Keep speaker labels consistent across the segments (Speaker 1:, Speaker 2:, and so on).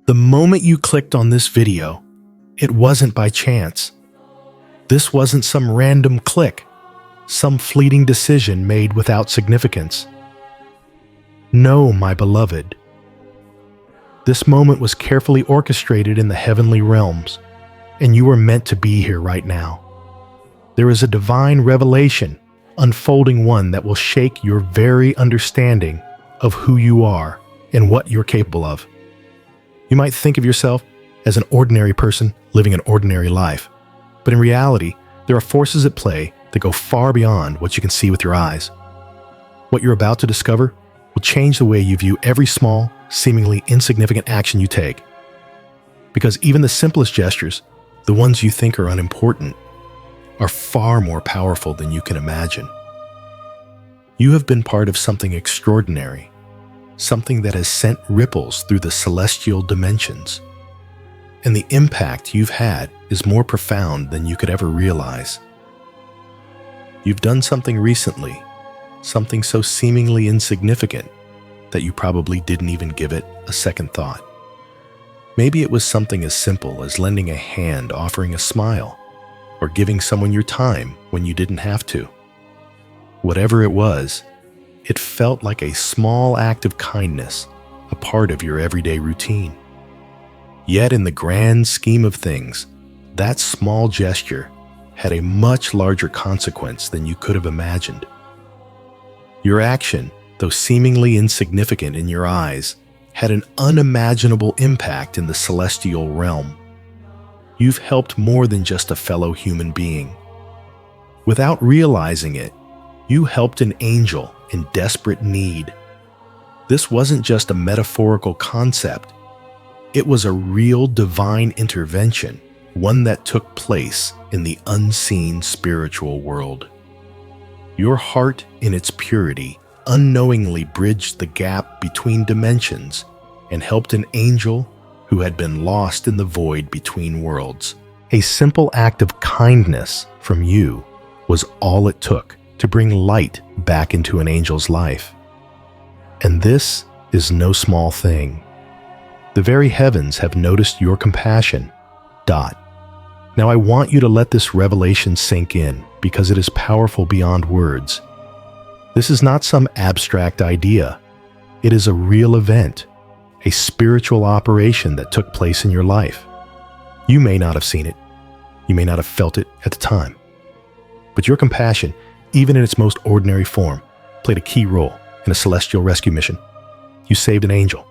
Speaker 1: The moment you clicked on this video, it wasn't by chance. This wasn't some random click, some fleeting decision made without significance. No, my beloved. This moment was carefully orchestrated in the heavenly realms, and you were meant to be here right now. There is a divine revelation unfolding, one that will shake your very understanding of who you are and what you're capable of. You might think of yourself as an ordinary person living an ordinary life, but in reality, there are forces at play that go far beyond what you can see with your eyes. What you're about to discover will change the way you view every small, seemingly insignificant action you take. Because even the simplest gestures, the ones you think are unimportant, are far more powerful than you can imagine. You have been part of something extraordinary, something that has sent ripples through the celestial dimensions. And the impact you've had is more profound than you could ever realize. You've done something recently, something so seemingly insignificant that you probably didn't even give it a second thought. Maybe it was something as simple as lending a hand, offering a smile, or giving someone your time when you didn't have to. Whatever it was, it felt like a small act of kindness, a part of your everyday routine. Yet in the grand scheme of things, that small gesture had a much larger consequence than you could have imagined. Your action, though seemingly insignificant in your eyes, had an unimaginable impact in the celestial realm. You've helped more than just a fellow human being. Without realizing it, you helped an angel in desperate need. This wasn't just a metaphorical concept. It was a real divine intervention, one that took place in the unseen spiritual world. Your heart, in its purity, unknowingly bridged the gap between dimensions and helped an angel who had been lost in the void between worlds. A simple act of kindness from you was all it took to bring light back into an angel's life. And this is no small thing. The very heavens have noticed your compassion. Now I want you to let this revelation sink in because it is powerful beyond words. This is not some abstract idea. It is a real event, a spiritual operation that took place in your life. You may not have seen it. You may not have felt it at the time. But your compassion, even in its most ordinary form, played a key role in a celestial rescue mission. You saved an angel.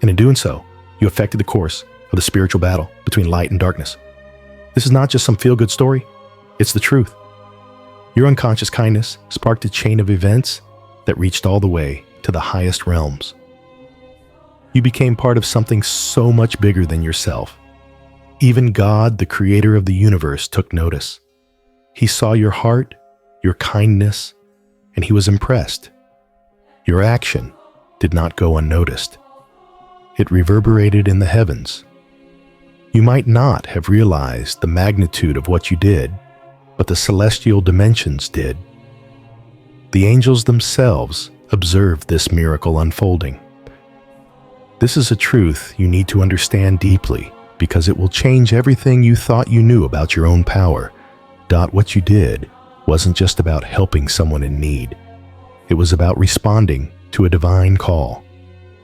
Speaker 1: And in doing so, you affected the course of the spiritual battle between light and darkness. This is not just some feel-good story. It's the truth. Your unconscious kindness sparked a chain of events that reached all the way to the highest realms. You became part of something so much bigger than yourself. Even God, the creator of the universe, took notice. He saw your heart, your kindness, and he was impressed. Your action did not go unnoticed. It reverberated in the heavens. You might not have realized the magnitude of what you did, but the celestial dimensions did. The angels themselves observed this miracle unfolding. This is a truth you need to understand deeply because it will change everything you thought you knew about your own power. What you did wasn't just about helping someone in need. It was about responding to a divine call,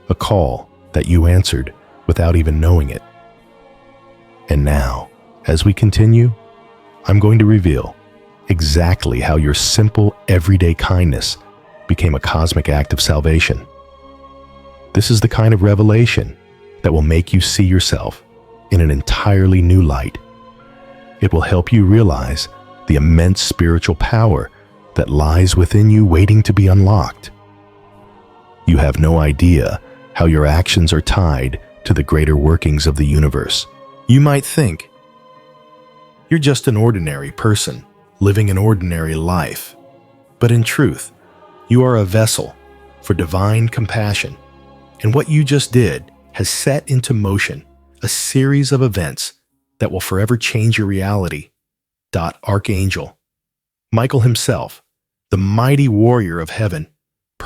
Speaker 1: a call that you answered without even knowing it. And now, as we continue, I'm going to reveal exactly how your simple, everyday kindness became a cosmic act of salvation. This is the kind of revelation that will make you see yourself in an entirely new light. It will help you realize the immense spiritual power that lies within you waiting to be unlocked. You have no idea how your actions are tied to the greater workings of the universe. You might think, you're just an ordinary person living an ordinary life. But in truth, you are a vessel for divine compassion. And what you just did has set into motion a series of events that will forever change your reality. Archangel Michael himself, the mighty warrior of heaven,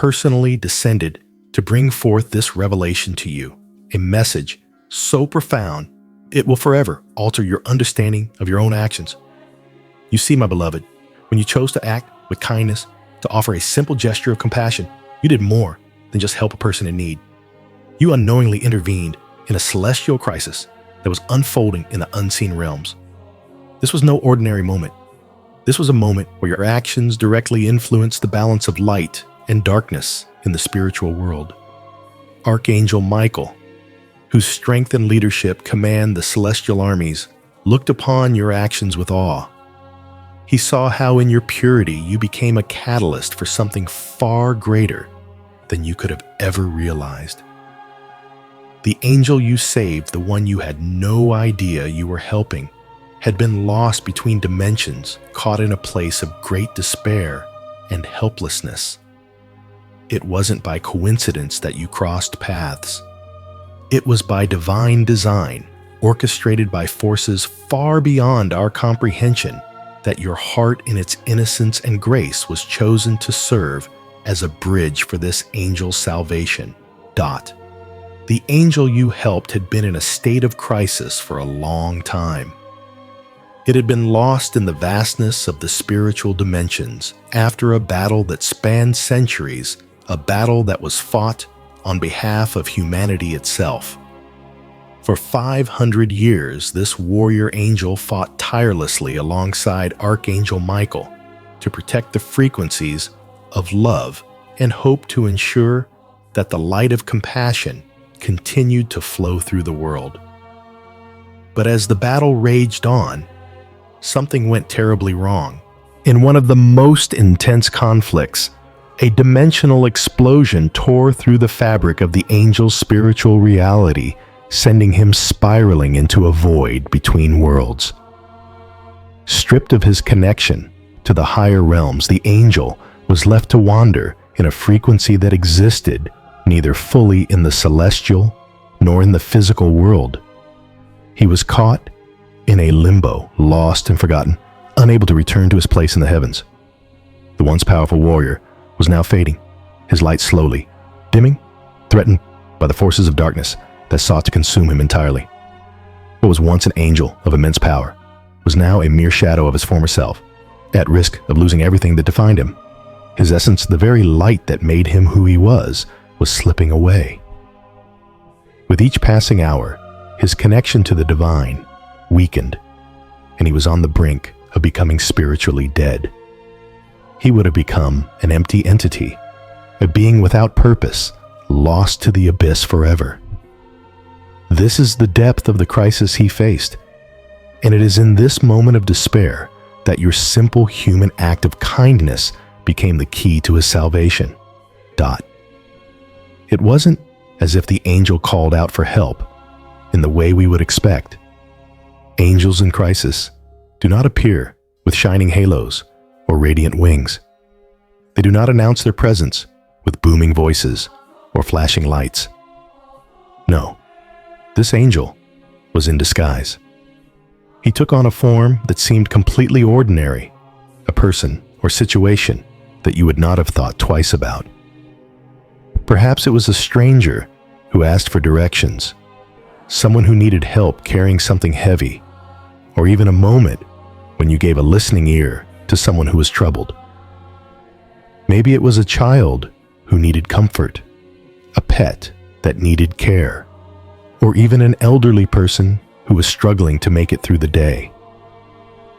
Speaker 1: personally descended to bring forth this revelation to you, a message so profound it will forever alter your understanding of your own actions. You see, my beloved, when you chose to act with kindness, to offer a simple gesture of compassion, you did more than just help a person in need. You unknowingly intervened in a celestial crisis that was unfolding in the unseen realms. This was no ordinary moment. This was a moment where your actions directly influenced the balance of light and darkness in the spiritual world. Archangel Michael, whose strength and leadership command the celestial armies, looked upon your actions with awe. He saw how in your purity you became a catalyst for something far greater than you could have ever realized. The angel you saved, the one you had no idea you were helping, had been lost between dimensions, caught in a place of great despair and helplessness. It wasn't by coincidence that you crossed paths. It was by divine design, orchestrated by forces far beyond our comprehension, that your heart in its innocence and grace was chosen to serve as a bridge for this angel's salvation. The angel you helped had been in a state of crisis for a long time. It had been lost in the vastness of the spiritual dimensions after a battle that spanned centuries, a battle that was fought on behalf of humanity itself. For 500 years, this warrior angel fought tirelessly alongside Archangel Michael to protect the frequencies of love and hope, to ensure that the light of compassion continued to flow through the world. But as the battle raged on, something went terribly wrong. In one of the most intense conflicts, a dimensional explosion tore through the fabric of the angel's spiritual reality, sending him spiraling into a void between worlds. Stripped of his connection to the higher realms, the angel was left to wander in a frequency that existed neither fully in the celestial nor in the physical world. He was caught in a limbo, lost and forgotten, unable to return to his place in the heavens. The once powerful warrior was now fading, his light slowly dimming, threatened by the forces of darkness that sought to consume him entirely. What was once an angel of immense power was now a mere shadow of his former self, at risk of losing everything that defined him. His essence, the very light that made him who he was slipping away. With each passing hour, his connection to the divine weakened, and he was on the brink of becoming spiritually dead. He would have become an empty entity, a being without purpose, lost to the abyss forever. This is the depth of the crisis he faced, and it is in this moment of despair that your simple human act of kindness became the key to his salvation. It wasn't as if the angel called out for help in the way we would expect. Angels in crisis do not appear with shining halos or radiant wings. They do not announce their presence with booming voices or flashing lights. No, this angel was in disguise. He took on a form that seemed completely ordinary, a person or situation that you would not have thought twice about. Perhaps it was a stranger who asked for directions, someone who needed help carrying something heavy, or even a moment when you gave a listening ear to someone who was troubled. Maybe it was a child who needed comfort, a pet that needed care, or even an elderly person who was struggling to make it through the day.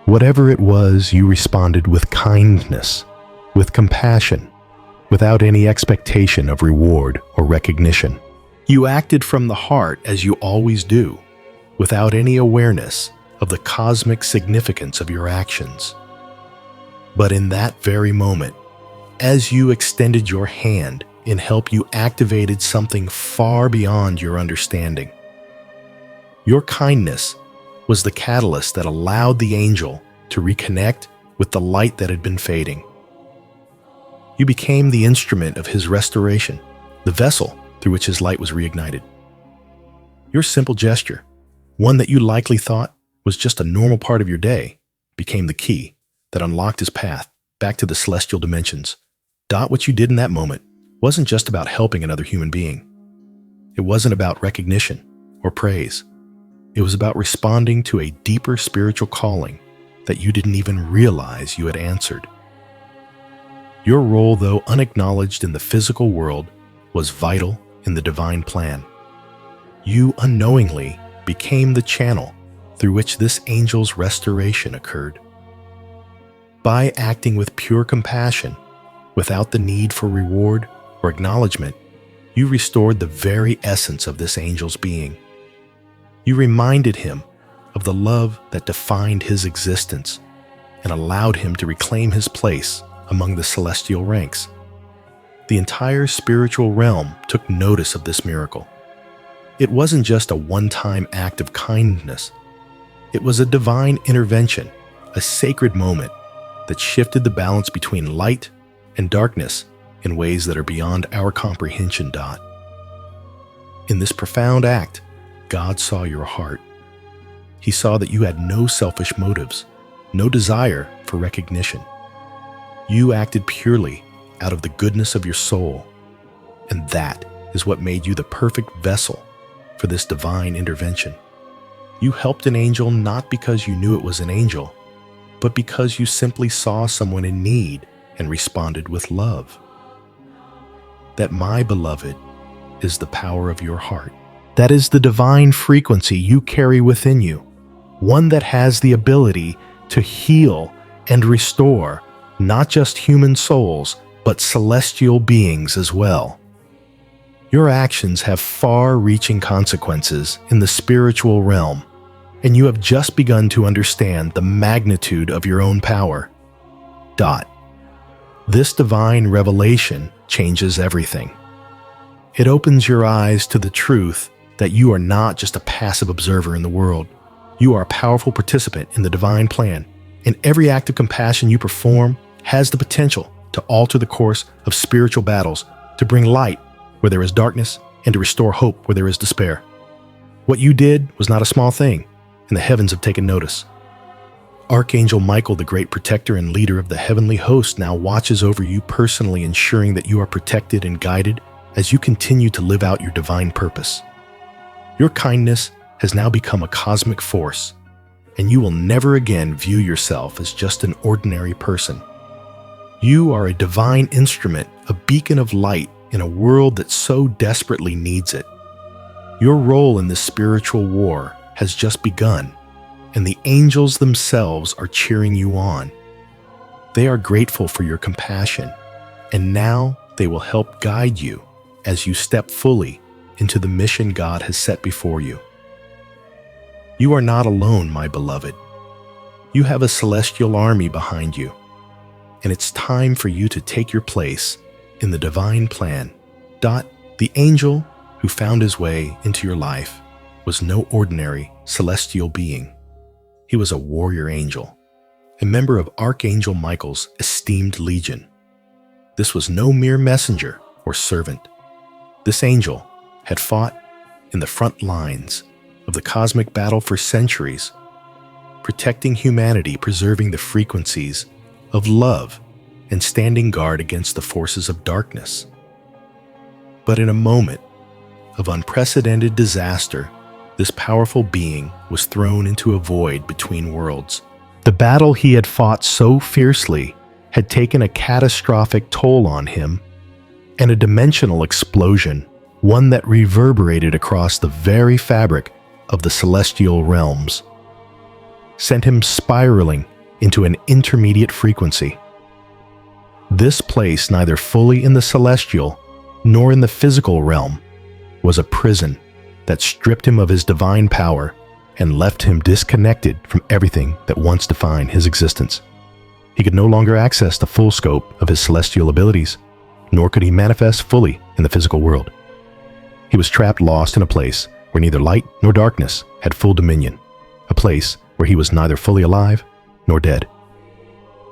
Speaker 1: Whatever it was, you responded with kindness, with compassion, without any expectation of reward or recognition. You acted from the heart as you always do, without any awareness of the cosmic significance of your actions. But in that very moment, as you extended your hand in help, you activated something far beyond your understanding. Your kindness was the catalyst that allowed the angel to reconnect with the light that had been fading. You became the instrument of his restoration, the vessel through which his light was reignited. Your simple gesture, one that you likely thought was just a normal part of your day, became the key that unlocked his path back to the celestial dimensions. What you did in that moment wasn't just about helping another human being. It wasn't about recognition or praise. It was about responding to a deeper spiritual calling that you didn't even realize you had answered. Your role, though unacknowledged in the physical world, was vital in the divine plan. You unknowingly became the channel through which this angel's restoration occurred. By acting with pure compassion, without the need for reward or acknowledgement, you restored the very essence of this angel's being. You reminded him of the love that defined his existence and allowed him to reclaim his place among the celestial ranks. The entire spiritual realm took notice of this miracle. It wasn't just a one-time act of kindness. It was a divine intervention, a sacred moment that shifted the balance between light and darkness in ways that are beyond our comprehension. In this profound act, God saw your heart. He saw that you had no selfish motives, no desire for recognition. You acted purely out of the goodness of your soul, and that is what made you the perfect vessel for this divine intervention. You helped an angel not because you knew it was an angel, but because you simply saw someone in need and responded with love. That, my beloved, is the power of your heart. That is the divine frequency you carry within you, one that has the ability to heal and restore not just human souls, but celestial beings as well. Your actions have far-reaching consequences in the spiritual realm, and you have just begun to understand the magnitude of your own power. This divine revelation changes everything. It opens your eyes to the truth that you are not just a passive observer in the world. You are a powerful participant in the divine plan, and every act of compassion you perform has the potential to alter the course of spiritual battles, to bring light where there is darkness, and to restore hope where there is despair. What you did was not a small thing, and the heavens have taken notice. Archangel Michael, the great protector and leader of the heavenly host, now watches over you personally, ensuring that you are protected and guided as you continue to live out your divine purpose. Your kindness has now become a cosmic force, and you will never again view yourself as just an ordinary person. You are a divine instrument, a beacon of light in a world that so desperately needs it. Your role in this spiritual war has just begun, and the angels themselves are cheering you on. They are grateful for your compassion, and now they will help guide you as you step fully into the mission God has set before you. You are not alone, my beloved. You have a celestial army behind you, and it's time for you to take your place in the divine plan. The angel who found his way into your life was no ordinary celestial being. He was a warrior angel, a member of Archangel Michael's esteemed legion. This was no mere messenger or servant. This angel had fought in the front lines of the cosmic battle for centuries, protecting humanity, preserving the frequencies of love, and standing guard against the forces of darkness. But in a moment of unprecedented disaster, this powerful being was thrown into a void between worlds. The battle he had fought so fiercely had taken a catastrophic toll on him, and a dimensional explosion, one that reverberated across the very fabric of the celestial realms, sent him spiraling into an intermediate frequency. This place, neither fully in the celestial nor in the physical realm, was a prison that stripped him of his divine power and left him disconnected from everything that once defined his existence. He could no longer access the full scope of his celestial abilities, nor could he manifest fully in the physical world. He was trapped, lost in a place where neither light nor darkness had full dominion, a place where he was neither fully alive nor dead.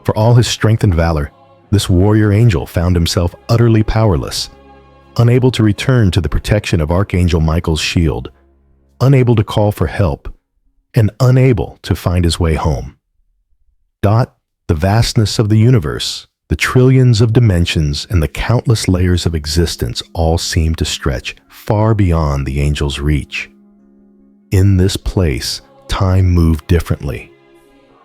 Speaker 1: For all his strength and valor, this warrior angel found himself utterly powerless, unable to return to the protection of Archangel Michael's shield, unable to call for help, and unable to find his way home. The vastness of the universe The trillions of dimensions and the countless layers of existence all seemed to stretch far beyond the angel's reach. In this place, time moved differently.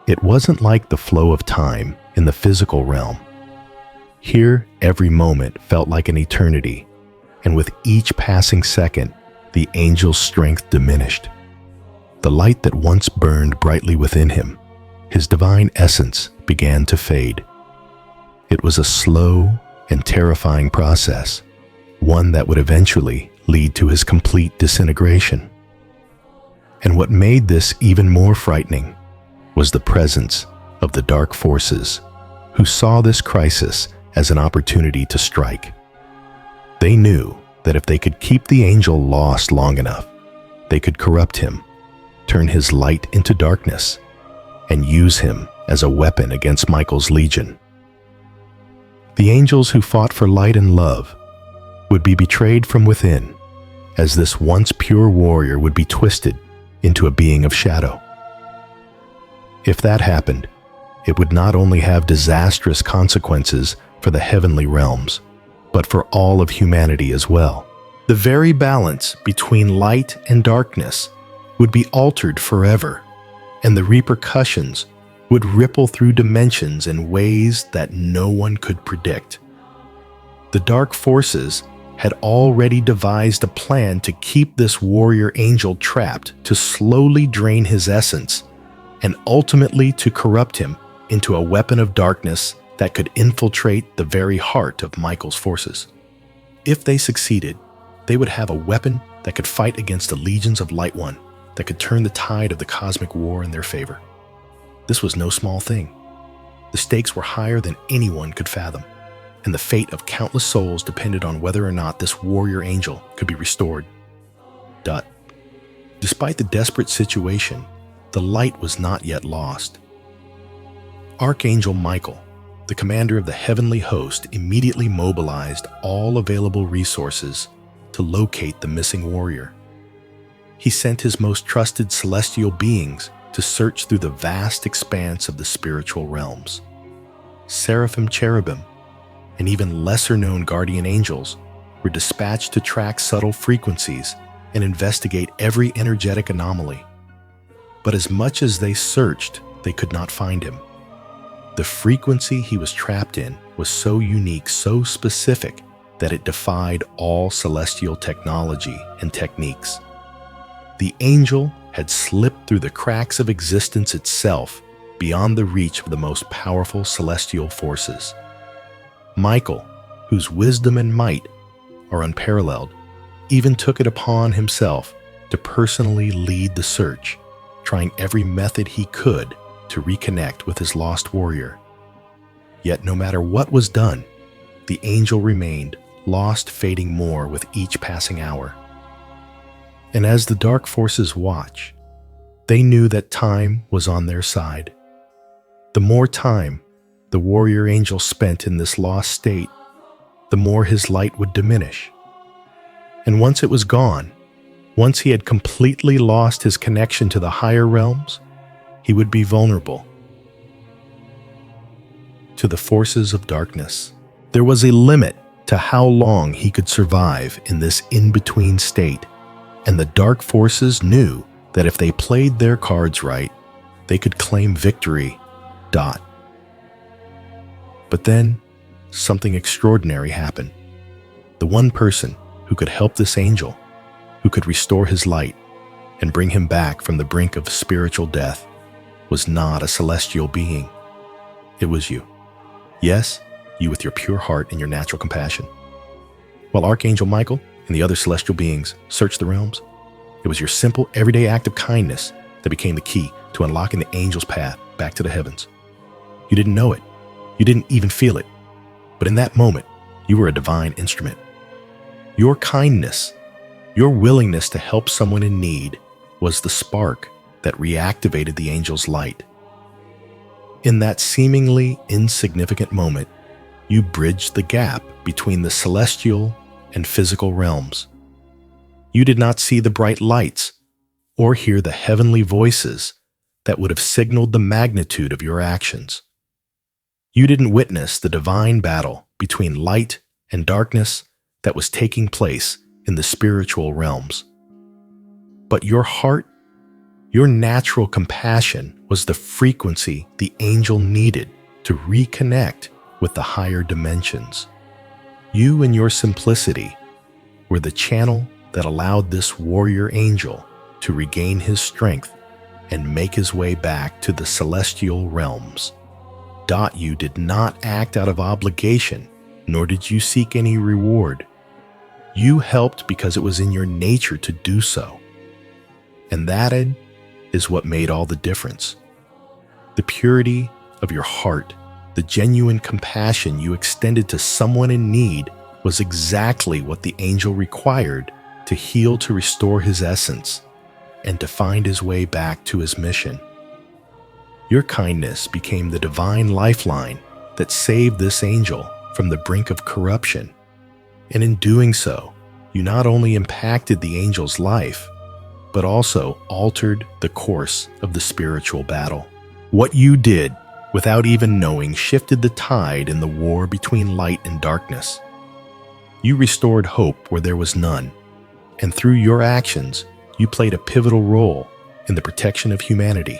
Speaker 1: It wasn't like the flow of time in the physical realm. Here, every moment felt like an eternity, and with each passing second, the angel's strength diminished. The light that once burned brightly within him, his divine essence, began to fade. It was a slow and terrifying process, one that would eventually lead to his complete disintegration. And what made this even more frightening was the presence of the dark forces, who saw this crisis as an opportunity to strike. They knew that if they could keep the angel lost long enough, they could corrupt him, turn his light into darkness, and use him as a weapon against Michael's legion. The angels who fought for light and love would be betrayed from within, as this once pure warrior would be twisted into a being of shadow. If that happened, it would not only have disastrous consequences for the heavenly realms, but for all of humanity as well. The very balance between light and darkness would be altered forever, and the repercussions would ripple through dimensions in ways that no one could predict. The dark forces had already devised a plan to keep this warrior angel trapped, to slowly drain his essence, and ultimately to corrupt him into a weapon of darkness that could infiltrate the very heart of Michael's forces. If they succeeded, they would have a weapon that could fight against the legions of Light One, that could turn the tide of the cosmic war in their favor. This was no small thing. The stakes were higher than anyone could fathom, and the fate of countless souls depended on whether or not this warrior angel could be restored. Despite the desperate situation, the light was not yet lost. Archangel Michael, the commander of the heavenly host, immediately mobilized all available resources to locate the missing warrior. He sent his most trusted celestial beings to search through the vast expanse of the spiritual realms. Seraphim, cherubim, and even lesser-known guardian angels were dispatched to track subtle frequencies and investigate every energetic anomaly. But as much as they searched, they could not find him. The frequency he was trapped in was so unique, so specific, that it defied all celestial technology and techniques. The angel had slipped through the cracks of existence itself, beyond the reach of the most powerful celestial forces. Michael, whose wisdom and might are unparalleled, even took it upon himself to personally lead the search, trying every method he could to reconnect with his lost warrior. Yet no matter what was done, the angel remained lost, fading more with each passing hour. And as the dark forces watched, they knew that time was on their side. The more time the warrior angel spent in this lost state, the more his light would diminish. And once it was gone, once he had completely lost his connection to the higher realms, he would be vulnerable to the forces of darkness. There was a limit to how long he could survive in this in-between state, and the dark forces knew that if they played their cards right, they could claim victory. But then, something extraordinary happened. The one person who could help this angel, who could restore his light and bring him back from the brink of spiritual death, was not a celestial being. It was you. Yes, you with your pure heart and your natural compassion. While Archangel Michael and the other celestial beings searched the realms, it was your simple, everyday act of kindness that became the key to unlocking the angel's path back to the heavens. You didn't know it. You didn't even feel it. But in that moment, you were a divine instrument. Your kindness, your willingness to help someone in need, was the spark that reactivated the angel's light. In that seemingly insignificant moment, you bridged the gap between the celestial and physical realms. You did not see the bright lights or hear the heavenly voices that would have signaled the magnitude of your actions. You didn't witness the divine battle between light and darkness that was taking place in the spiritual realms. But your heart, your natural compassion was the frequency the angel needed to reconnect with the higher dimensions. You and your simplicity were the channel that allowed this warrior angel to regain his strength and make his way back to the celestial realms. You did not act out of obligation, nor did you seek any reward. You helped because it was in your nature to do so. And that is what made all the difference. The purity of your heart, the genuine compassion you extended to someone in need was exactly what the angel required to heal, to restore his essence, and to find his way back to his mission. Your kindness became the divine lifeline that saved this angel from the brink of corruption. And in doing so, you not only impacted the angel's life, but also altered the course of the spiritual battle. What you did, without even knowing, shifted the tide in the war between light and darkness. You restored hope where there was none, and through your actions, you played a pivotal role in the protection of humanity.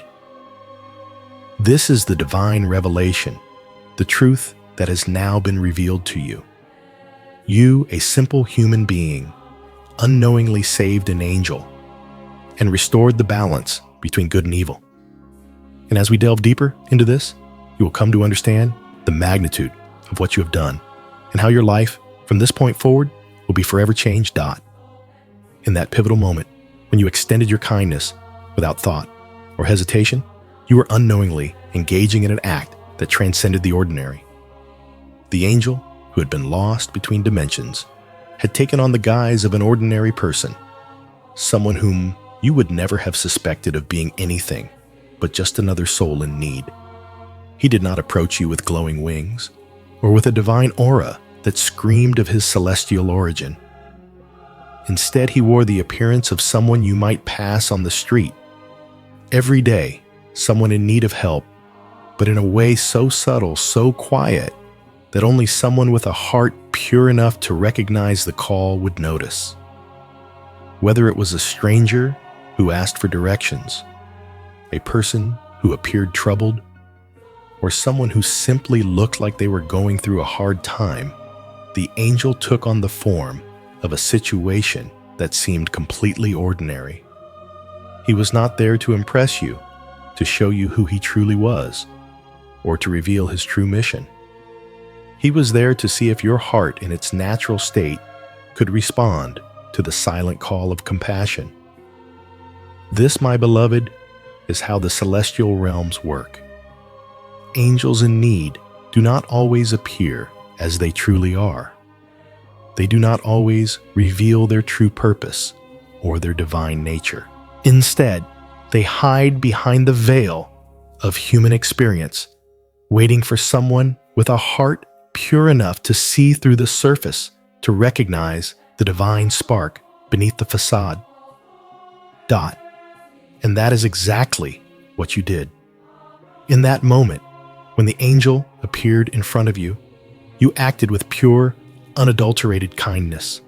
Speaker 1: This is the divine revelation, the truth that has now been revealed to you. You, a simple human being, unknowingly saved an angel and restored the balance between good and evil. And as we delve deeper into this, you will come to understand the magnitude of what you have done and how your life from this point forward will be forever changed. In that pivotal moment, when you extended your kindness without thought or hesitation, you were unknowingly engaging in an act that transcended the ordinary. The angel, who had been lost between dimensions, had taken on the guise of an ordinary person, someone whom you would never have suspected of being anything but just another soul in need. He did not approach you with glowing wings or with a divine aura that screamed of his celestial origin. Instead, he wore the appearance of someone you might pass on the street. Every day, someone in need of help, but in a way so subtle, so quiet, that only someone with a heart pure enough to recognize the call would notice. Whether it was a stranger who asked for directions, a person who appeared troubled, or someone who simply looked like they were going through a hard time, the angel took on the form of a situation that seemed completely ordinary. He was not there to impress you, to show you who he truly was, or to reveal his true mission. He was there to see if your heart in its natural state could respond to the silent call of compassion. This, my beloved, is how the celestial realms work. Angels in need do not always appear as they truly are. They do not always reveal their true purpose or their divine nature. Instead, they hide behind the veil of human experience, waiting for someone with a heart pure enough to see through the surface, to recognize the divine spark beneath the facade. And that is exactly what you did. In that moment, when the angel appeared in front of you, you acted with pure, unadulterated kindness.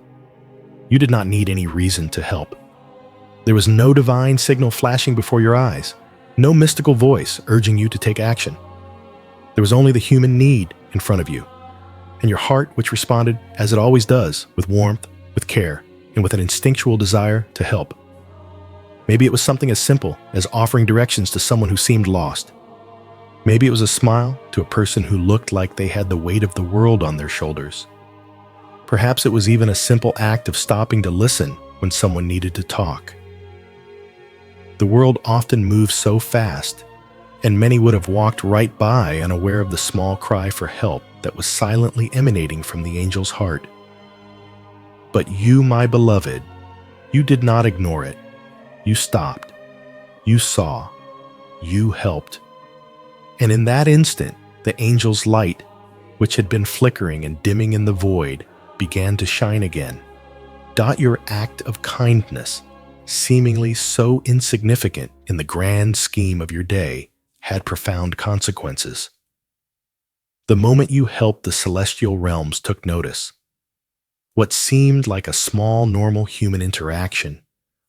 Speaker 1: You did not need any reason to help. There was no divine signal flashing before your eyes, no mystical voice urging you to take action. There was only the human need in front of you, and your heart which responded, as it always does, with warmth, with care, and with an instinctual desire to help. Maybe it was something as simple as offering directions to someone who seemed lost. Maybe it was a smile to a person who looked like they had the weight of the world on their shoulders. Perhaps it was even a simple act of stopping to listen when someone needed to talk. The world often moves so fast, and many would have walked right by unaware of the small cry for help that was silently emanating from the angel's heart. But you, my beloved, you did not ignore it. You stopped. You saw. You helped. And in that instant, the angel's light, which had been flickering and dimming in the void, began to shine again. Your act of kindness, seemingly so insignificant in the grand scheme of your day, had profound consequences. The moment you helped the celestial realms took notice. What seemed like a small, normal human interaction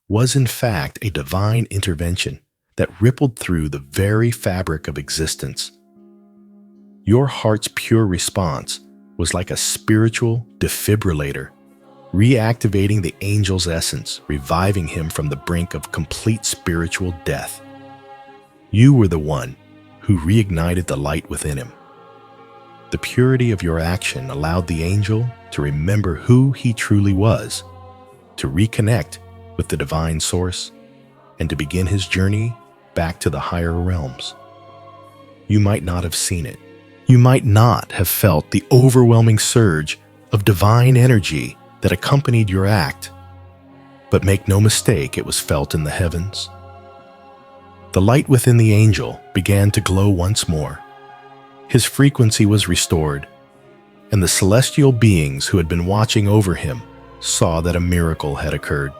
Speaker 1: was in fact a divine intervention that rippled through the very fabric of existence. Your heart's pure response was like a spiritual defibrillator, reactivating the angel's essence, reviving him from the brink of complete spiritual death. You were the one who reignited the light within him. The purity of your action allowed the angel to remember who he truly was, to reconnect with the divine source, and to begin his journey back to the higher realms. You might not have seen it. You might not have felt the overwhelming surge of divine energy that accompanied your act, but make no mistake, it was felt in the heavens. The light within the angel began to glow once more. His frequency was restored, and the celestial beings who had been watching over him saw that a miracle had occurred.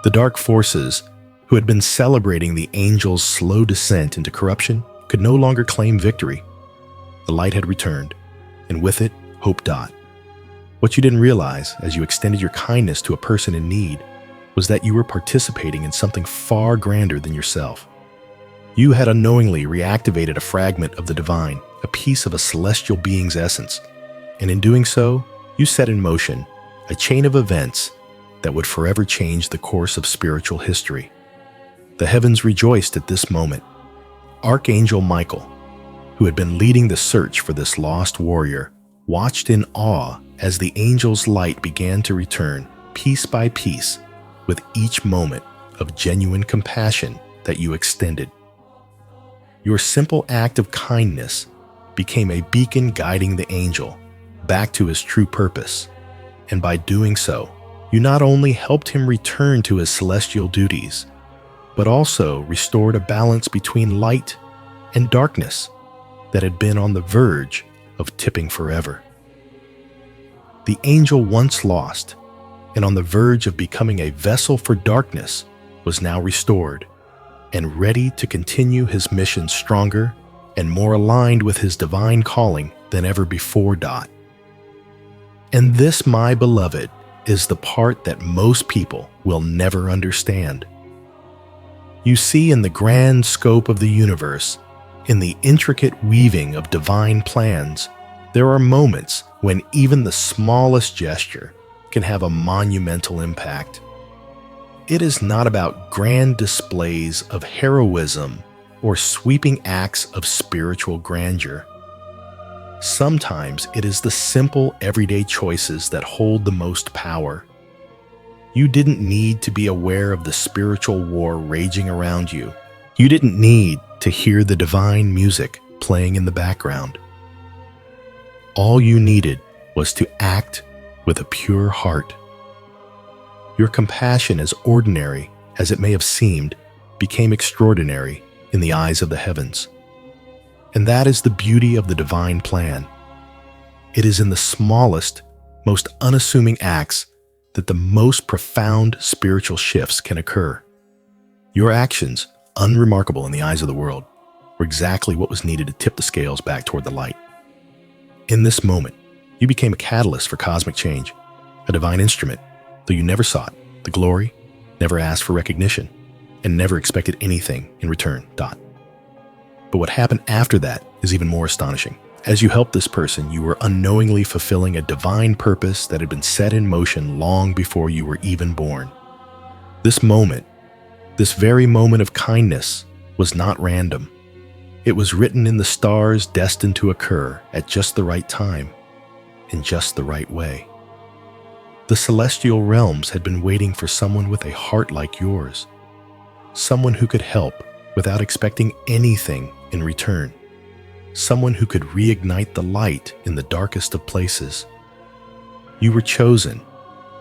Speaker 1: The dark forces who had been celebrating the angel's slow descent into corruption could no longer claim victory. The light had returned, and with it, hope. What you didn't realize as you extended your kindness to a person in need was that you were participating in something far grander than yourself. You had unknowingly reactivated a fragment of the divine, a piece of a celestial being's essence, and in doing so, you set in motion a chain of events that would forever change the course of spiritual history. The heavens rejoiced at this moment. Archangel Michael, who had been leading the search for this lost warrior, watched in awe as the angel's light began to return piece by piece with each moment of genuine compassion that you extended. Your simple act of kindness became a beacon guiding the angel back to his true purpose, and by doing so, you not only helped him return to his celestial duties, but also restored a balance between light and darkness that had been on the verge of tipping forever. The angel, once lost and on the verge of becoming a vessel for darkness, was now restored and ready to continue his mission stronger and more aligned with his divine calling than ever before. And this, my beloved, is the part that most people will never understand. You see, in the grand scope of the universe, in the intricate weaving of divine plans, there are moments when even the smallest gesture can have a monumental impact. It is not about grand displays of heroism or sweeping acts of spiritual grandeur. Sometimes it is the simple, everyday choices that hold the most power. You didn't need to be aware of the spiritual war raging around you. You didn't need to hear the divine music playing in the background. All you needed was to act with a pure heart. Your compassion, as ordinary as it may have seemed, became extraordinary in the eyes of the heavens. And that is the beauty of the divine plan. It is in the smallest, most unassuming acts that the most profound spiritual shifts can occur. Your actions, unremarkable in the eyes of the world, were exactly what was needed to tip the scales back toward the light. In this moment, you became a catalyst for cosmic change, a divine instrument, though you never sought the glory, never asked for recognition, and never expected anything in return. But what happened after that is even more astonishing. As you helped this person, you were unknowingly fulfilling a divine purpose that had been set in motion long before you were even born. This moment, this very moment of kindness, was not random. It was written in the stars, destined to occur at just the right time, in just the right way. The celestial realms had been waiting for someone with a heart like yours, someone who could help without expecting anything in return, someone who could reignite the light in the darkest of places. You were chosen,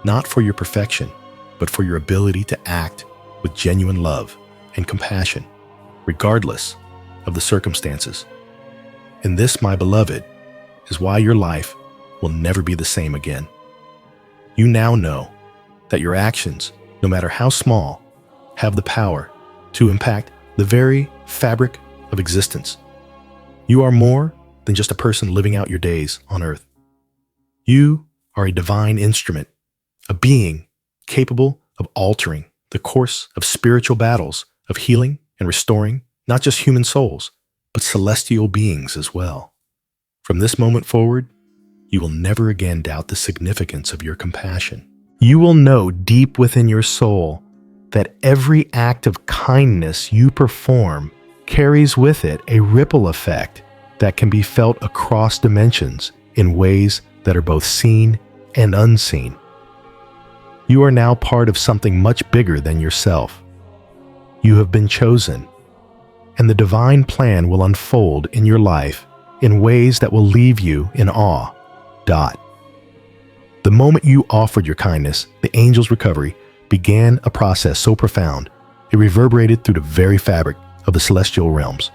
Speaker 1: not for your perfection, but for your ability to act with genuine love and compassion, regardless of the circumstances. And this, my beloved, is why your life will never be the same again. You now know that your actions, no matter how small, have the power to impact the very fabric of existence. You are more than just a person living out your days on earth. You are a divine instrument, a being capable of altering the course of spiritual battles, of healing and restoring not just human souls, but celestial beings as well. From this moment forward, you will never again doubt the significance of your compassion. You will know deep within your soul that every act of kindness you perform carries with it a ripple effect that can be felt across dimensions in ways that are both seen and unseen. You are now part of something much bigger than yourself. You have been chosen, and the divine plan will unfold in your life in ways that will leave you in awe. The moment you offered your kindness, the angel's recovery began a process so profound, it reverberated through the very fabric of the celestial realms.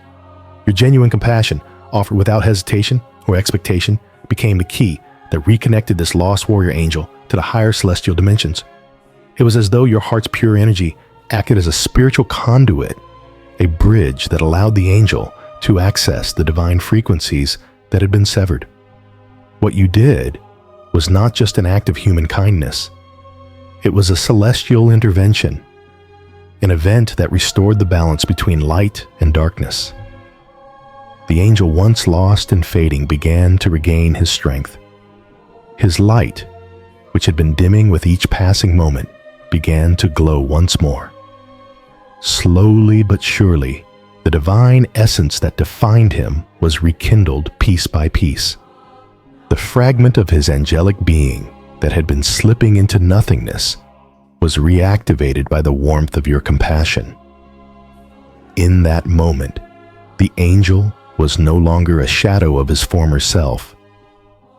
Speaker 1: Your genuine compassion, offered without hesitation or expectation, became the key that reconnected this lost warrior angel to the higher celestial dimensions. It was as though your heart's pure energy acted as a spiritual conduit, a bridge that allowed the angel to access the divine frequencies that had been severed. What you did was not just an act of human kindness. It was a celestial intervention, an event that restored the balance between light and darkness. The angel, once lost and fading, began to regain his strength. His light, which had been dimming with each passing moment, began to glow once more. Slowly but surely, the divine essence that defined him was rekindled piece by piece. The fragment of his angelic being that had been slipping into nothingness was reactivated by the warmth of your compassion. In that moment, the angel was no longer a shadow of his former self.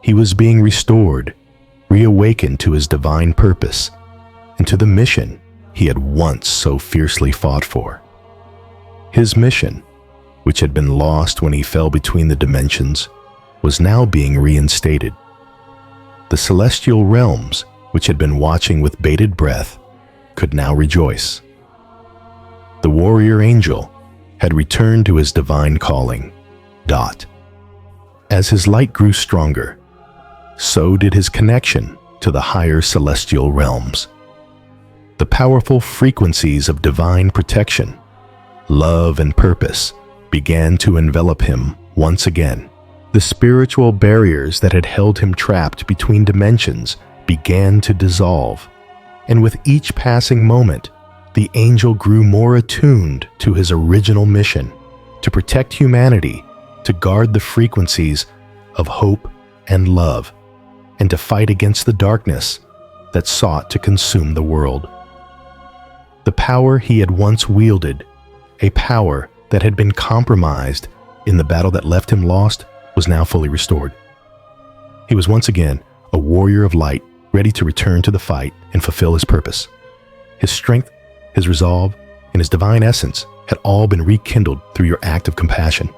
Speaker 1: He was being restored, reawakened to his divine purpose, and to the mission he had once so fiercely fought for. His mission, which had been lost when he fell between the dimensions, was now being reinstated. The celestial realms, which had been watching with bated breath, could now rejoice. The warrior angel had returned to his divine calling. As his light grew stronger, so did his connection to the higher celestial realms. The powerful frequencies of divine protection, love, and purpose began to envelop him once again. The spiritual barriers that had held him trapped between dimensions began to dissolve, and with each passing moment, the angel grew more attuned to his original mission, to protect humanity, to guard the frequencies of hope and love, and to fight against the darkness that sought to consume the world. The power he had once wielded, a power that had been compromised in the battle that left him lost, was now fully restored. He was once again a warrior of light, ready to return to the fight and fulfill his purpose. His strength, his resolve, and his divine essence had all been rekindled through your act of compassion.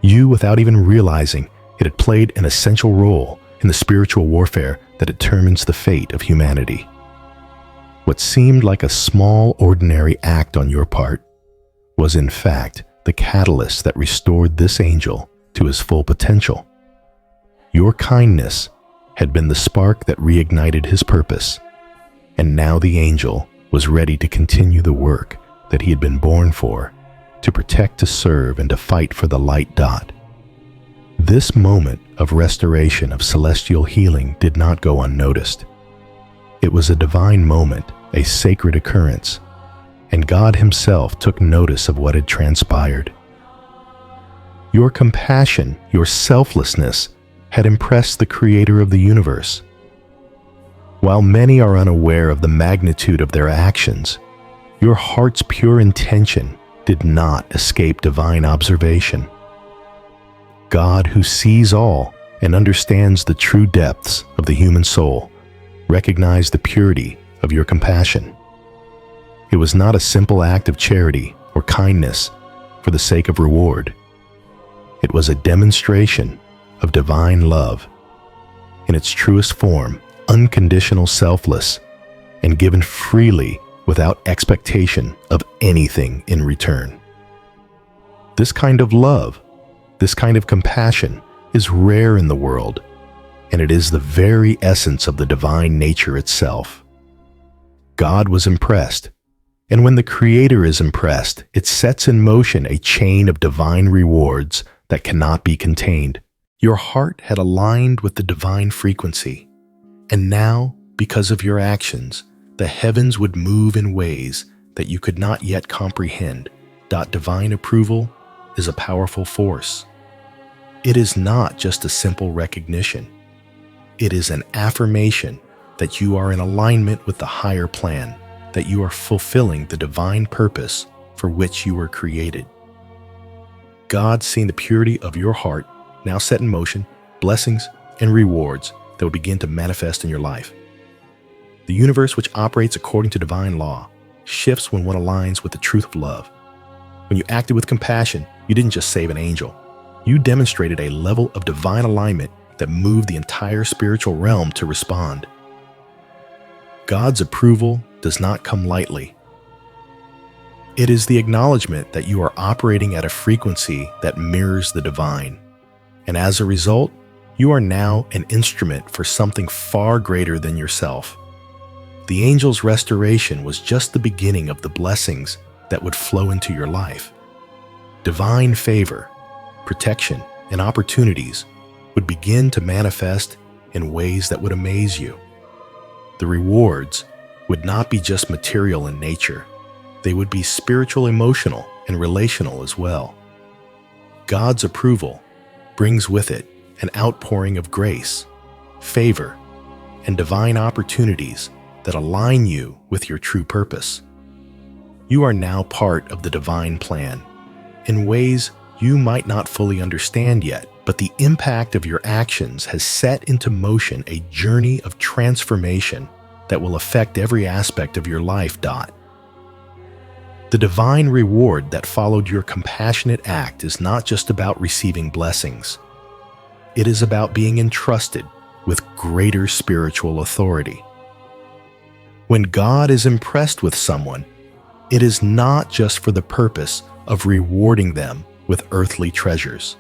Speaker 1: You, without even realizing it, had played an essential role in the spiritual warfare that determines the fate of humanity. What seemed like a small, ordinary act on your part was in fact the catalyst that restored this angel to his full potential. Your kindness had been the spark that reignited his purpose, and now the angel was ready to continue the work that he had been born for, to protect, to serve, and to fight for the light. This moment of restoration, of celestial healing, did not go unnoticed. It was a divine moment, a sacred occurrence, and God himself took notice of what had transpired. Your compassion, your selflessness, had impressed the creator of the universe. While many are unaware of the magnitude of their actions, your heart's pure intention did not escape divine observation. God, who sees all and understands the true depths of the human soul, recognized the purity of your compassion. It was not a simple act of charity or kindness for the sake of reward. It was a demonstration of divine love in its truest form, unconditional, selfless, and given freely without expectation of anything in return. This kind of love, this kind of compassion, is rare in the world, and it is the very essence of the divine nature itself. God was impressed, and when the Creator is impressed, it sets in motion a chain of divine rewards that cannot be contained. Your heart had aligned with the divine frequency, and now, because of your actions, the heavens would move in ways that you could not yet comprehend. Divine approval is a powerful force. It is not just a simple recognition. It is an affirmation that you are in alignment with the higher plan, that you are fulfilling the divine purpose for which you were created. God, seeing the purity of your heart, now set in motion blessings and rewards that will begin to manifest in your life. The universe, which operates according to divine law, shifts when one aligns with the truth of love. When you acted with compassion, you didn't just save an angel. You demonstrated a level of divine alignment that moved the entire spiritual realm to respond. God's approval does not come lightly. It is the acknowledgement that you are operating at a frequency that mirrors the divine, and as a result, you are now an instrument for something far greater than yourself. The angel's restoration was just the beginning of the blessings that would flow into your life. Divine favor, protection, and opportunities would begin to manifest in ways that would amaze you. The rewards would not be just material in nature. They would be spiritual, emotional, and relational as well. God's approval brings with it an outpouring of grace, favor, and divine opportunities that align you with your true purpose. You are now part of the divine plan in ways you might not fully understand yet, but the impact of your actions has set into motion a journey of transformation that will affect every aspect of your life. The divine reward that followed your compassionate act is not just about receiving blessings. It is about being entrusted with greater spiritual authority. When God is impressed with someone, it is not just for the purpose of rewarding them with earthly treasures.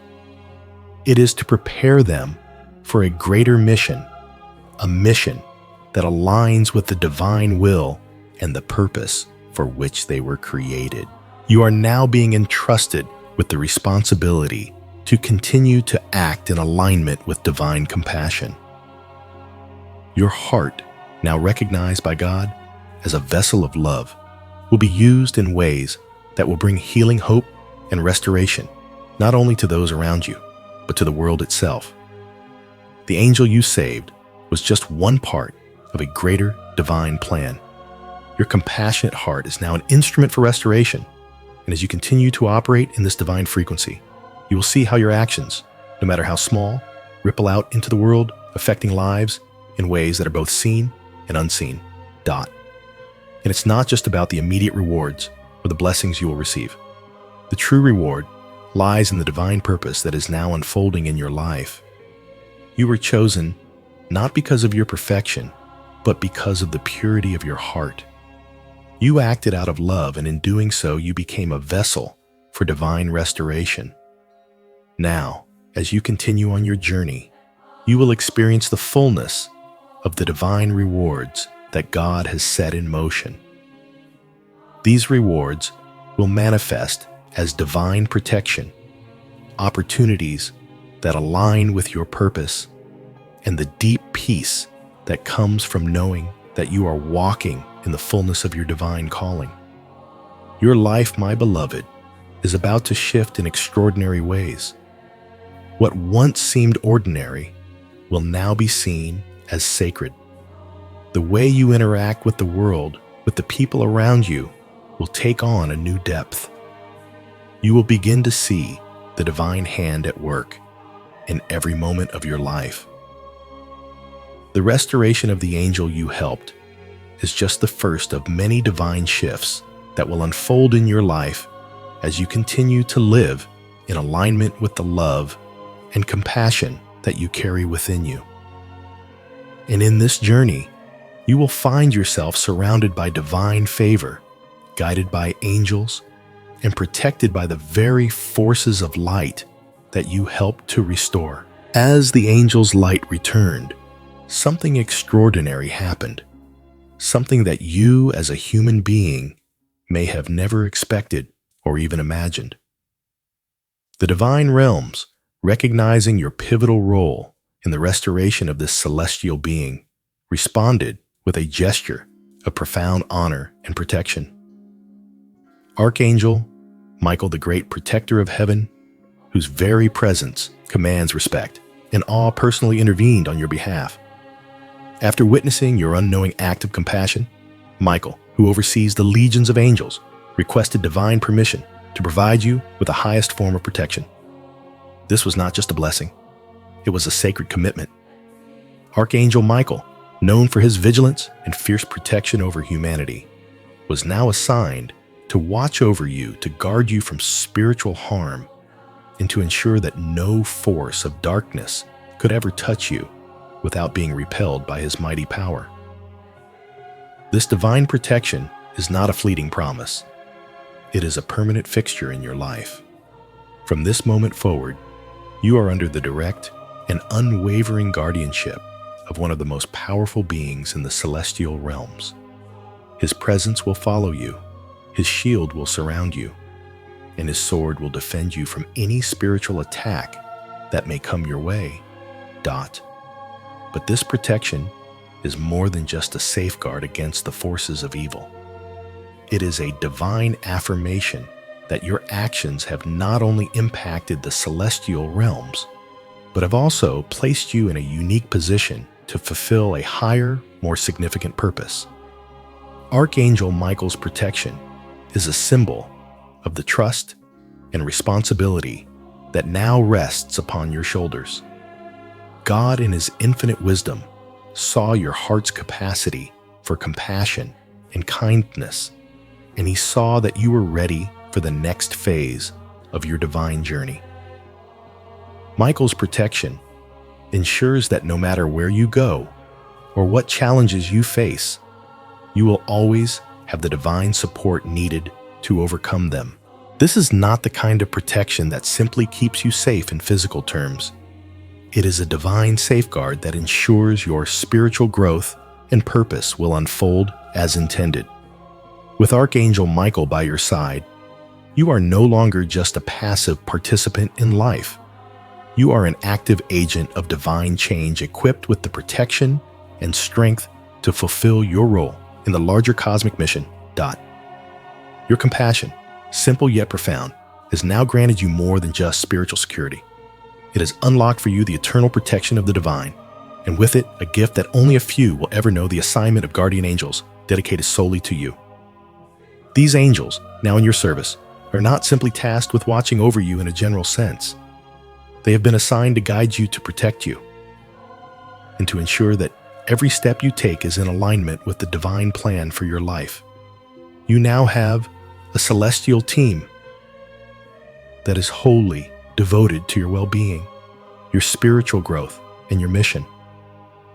Speaker 1: It is to prepare them for a greater mission, a mission that aligns with the divine will and the purpose for which they were created. You are now being entrusted with the responsibility to continue to act in alignment with divine compassion. Your heart, now recognized by God as a vessel of love, will be used in ways that will bring healing, hope, and restoration, not only to those around you, but to the world itself. The angel you saved was just one part of a greater divine plan. Your compassionate heart is now an instrument for restoration, and as you continue to operate in this divine frequency, you will see how your actions, no matter how small, ripple out into the world, affecting lives in ways that are both seen and unseen. And it's not just about the immediate rewards or the blessings you will receive. The true reward lies in the divine purpose that is now unfolding in your life. You were chosen not because of your perfection, but because of the purity of your heart. You acted out of love, and in doing so, you became a vessel for divine restoration. Now, as you continue on your journey, you will experience the fullness of the divine rewards that God has set in motion. These rewards will manifest as divine protection, opportunities that align with your purpose, and the deep peace that comes from knowing that you are walking in the fullness of your divine calling. Your life, my beloved, is about to shift in extraordinary ways. What once seemed ordinary will now be seen as sacred. The way you interact with the world, with the people around you, will take on a new depth. You will begin to see the divine hand at work in every moment of your life. The restoration of the angel you helped is just the first of many divine shifts that will unfold in your life as you continue to live in alignment with the love and compassion that you carry within you. And in this journey, you will find yourself surrounded by divine favor, guided by angels, and protected by the very forces of light that you helped to restore. As the angel's light returned, something extraordinary happened. Something that you as a human being may have never expected or even imagined. The divine realms, recognizing your pivotal role in the restoration of this celestial being, responded with a gesture of profound honor and protection. Archangel Michael, the great protector of heaven, whose very presence commands respect and awe, personally intervened on your behalf. After witnessing your unknowing act of compassion, Michael, who oversees the legions of angels, requested divine permission to provide you with the highest form of protection. This was not just a blessing, it was a sacred commitment. Archangel Michael, known for his vigilance and fierce protection over humanity, was now assigned to watch over you, to guard you from spiritual harm, and to ensure that no force of darkness could ever touch you without being repelled by his mighty power. This divine protection is not a fleeting promise. It is a permanent fixture in your life. From this moment forward, you are under the direct and unwavering guardianship of one of the most powerful beings in the celestial realms. His presence will follow you, his shield will surround you, and his sword will defend you from any spiritual attack that may come your way. But this protection is more than just a safeguard against the forces of evil. It is a divine affirmation that your actions have not only impacted the celestial realms, but have also placed you in a unique position to fulfill a higher, more significant purpose. Archangel Michael's protection is a symbol of the trust and responsibility that now rests upon your shoulders. God, in his infinite wisdom, saw your heart's capacity for compassion and kindness, and he saw that you were ready for the next phase of your divine journey. Michael's protection ensures that no matter where you go or what challenges you face, you will always have the divine support needed to overcome them. This is not the kind of protection that simply keeps you safe in physical terms. It is a divine safeguard that ensures your spiritual growth and purpose will unfold as intended. With Archangel Michael by your side, you are no longer just a passive participant in life. You are an active agent of divine change, equipped with the protection and strength to fulfill your role in the larger cosmic mission. Your compassion, simple yet profound, has now granted you more than just spiritual security. It has unlocked for you the eternal protection of the divine, and with it, a gift that only a few will ever know: the assignment of guardian angels dedicated solely to you. These angels, now in your service, are not simply tasked with watching over you in a general sense. They have been assigned to guide you, to protect you, and to ensure that every step you take is in alignment with the divine plan for your life. You now have a celestial team that is wholly devoted to your well-being, your spiritual growth, and your mission.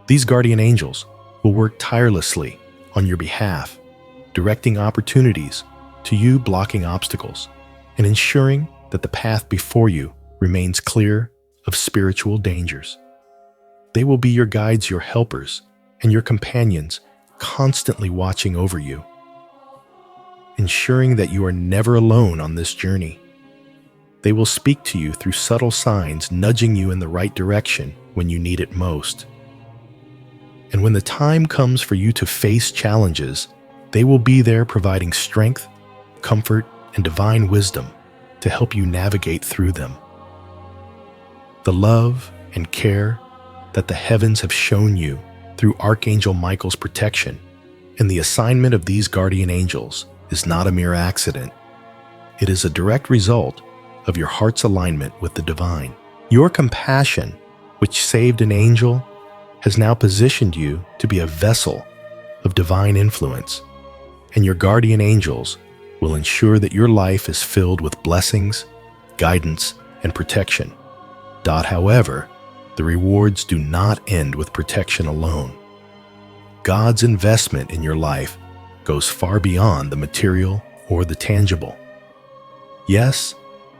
Speaker 1: These guardian angels will work tirelessly on your behalf, directing opportunities to you, blocking obstacles, and ensuring that the path before you remains clear of spiritual dangers. They will be your guides, your helpers, and your companions, constantly watching over you, ensuring that you are never alone on this journey. They will speak to you through subtle signs, nudging you in the right direction when you need it most. And when the time comes for you to face challenges, they will be there providing strength, comfort, and divine wisdom to help you navigate through them. The love and care that the heavens have shown you through Archangel Michael's protection and the assignment of these guardian angels is not a mere accident. It is a direct result of your heart's alignment with the divine. Your compassion, which saved an angel, has now positioned you to be a vessel of divine influence, and your guardian angels will ensure that your life is filled with blessings, guidance, and protection. However, the rewards do not end with protection alone. God's investment in your life goes far beyond the material or the tangible. Yes,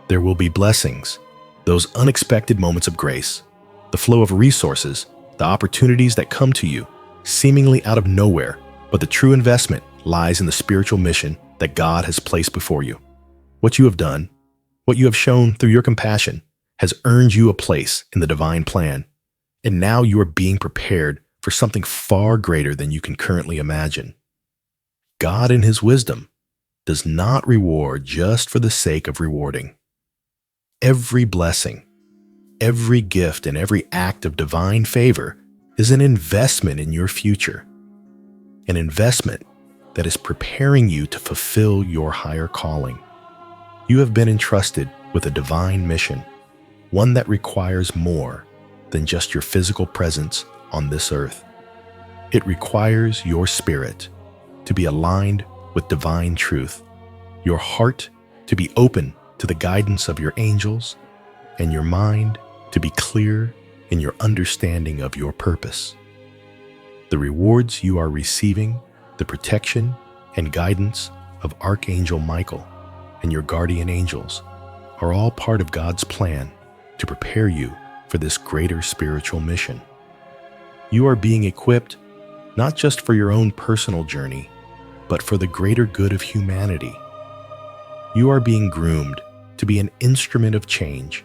Speaker 1: there will be blessings, those unexpected moments of grace, the flow of resources, the opportunities that come to you, seemingly out of nowhere, but the true investment lies in the spiritual mission that God has placed before you. What you have done, what you have shown through your compassion, has earned you a place in the divine plan, and now you are being prepared for something far greater than you can currently imagine. God, in His wisdom, does not reward just for the sake of rewarding. Every blessing, every gift, and every act of divine favor is an investment in your future, an investment that is preparing you to fulfill your higher calling. You have been entrusted with a divine mission, one that requires more than just your physical presence on this earth. It requires your spirit to be aligned with divine truth, your heart to be open to the guidance of your angels, and your mind to be clear in your understanding of your purpose. The rewards you are receiving, the protection and guidance of Archangel Michael and your guardian angels, are all part of God's plan to prepare you for this greater spiritual mission. You are being equipped not just for your own personal journey, but for the greater good of humanity. You are being groomed to be an instrument of change,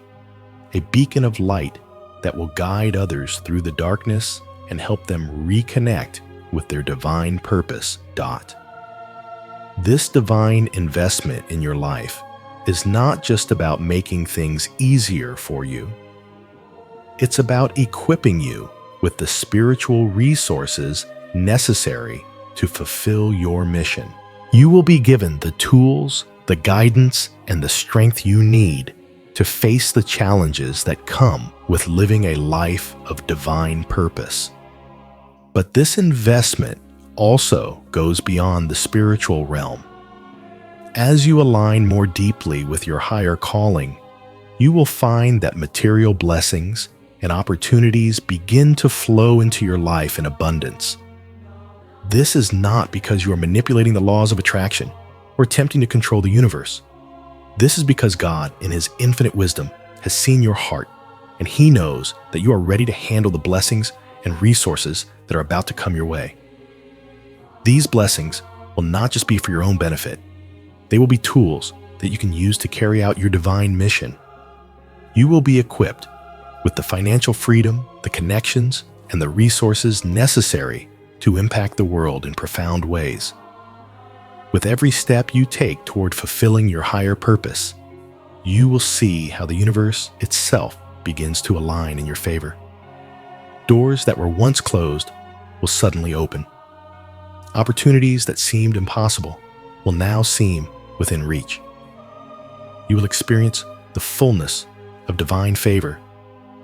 Speaker 1: a beacon of light that will guide others through the darkness and help them reconnect with their divine purpose. This divine investment in your life is not just about making things easier for you. It's about equipping you with the spiritual resources necessary to fulfill your mission. You will be given the tools, the guidance, and the strength you need to face the challenges that come with living a life of divine purpose. But this investment also goes beyond the spiritual realm. As you align more deeply with your higher calling, you will find that material blessings and opportunities begin to flow into your life in abundance. This is not because you are manipulating the laws of attraction or attempting to control the universe. This is because God, in His infinite wisdom, has seen your heart, and He knows that you are ready to handle the blessings and resources that are about to come your way. These blessings will not just be for your own benefit. They will be tools that you can use to carry out your divine mission. You will be equipped with the financial freedom, the connections, and the resources necessary to impact the world in profound ways. With every step you take toward fulfilling your higher purpose, you will see how the universe itself begins to align in your favor. Doors that were once closed will suddenly open. Opportunities that seemed impossible will now seem within reach. You will experience the fullness of divine favor,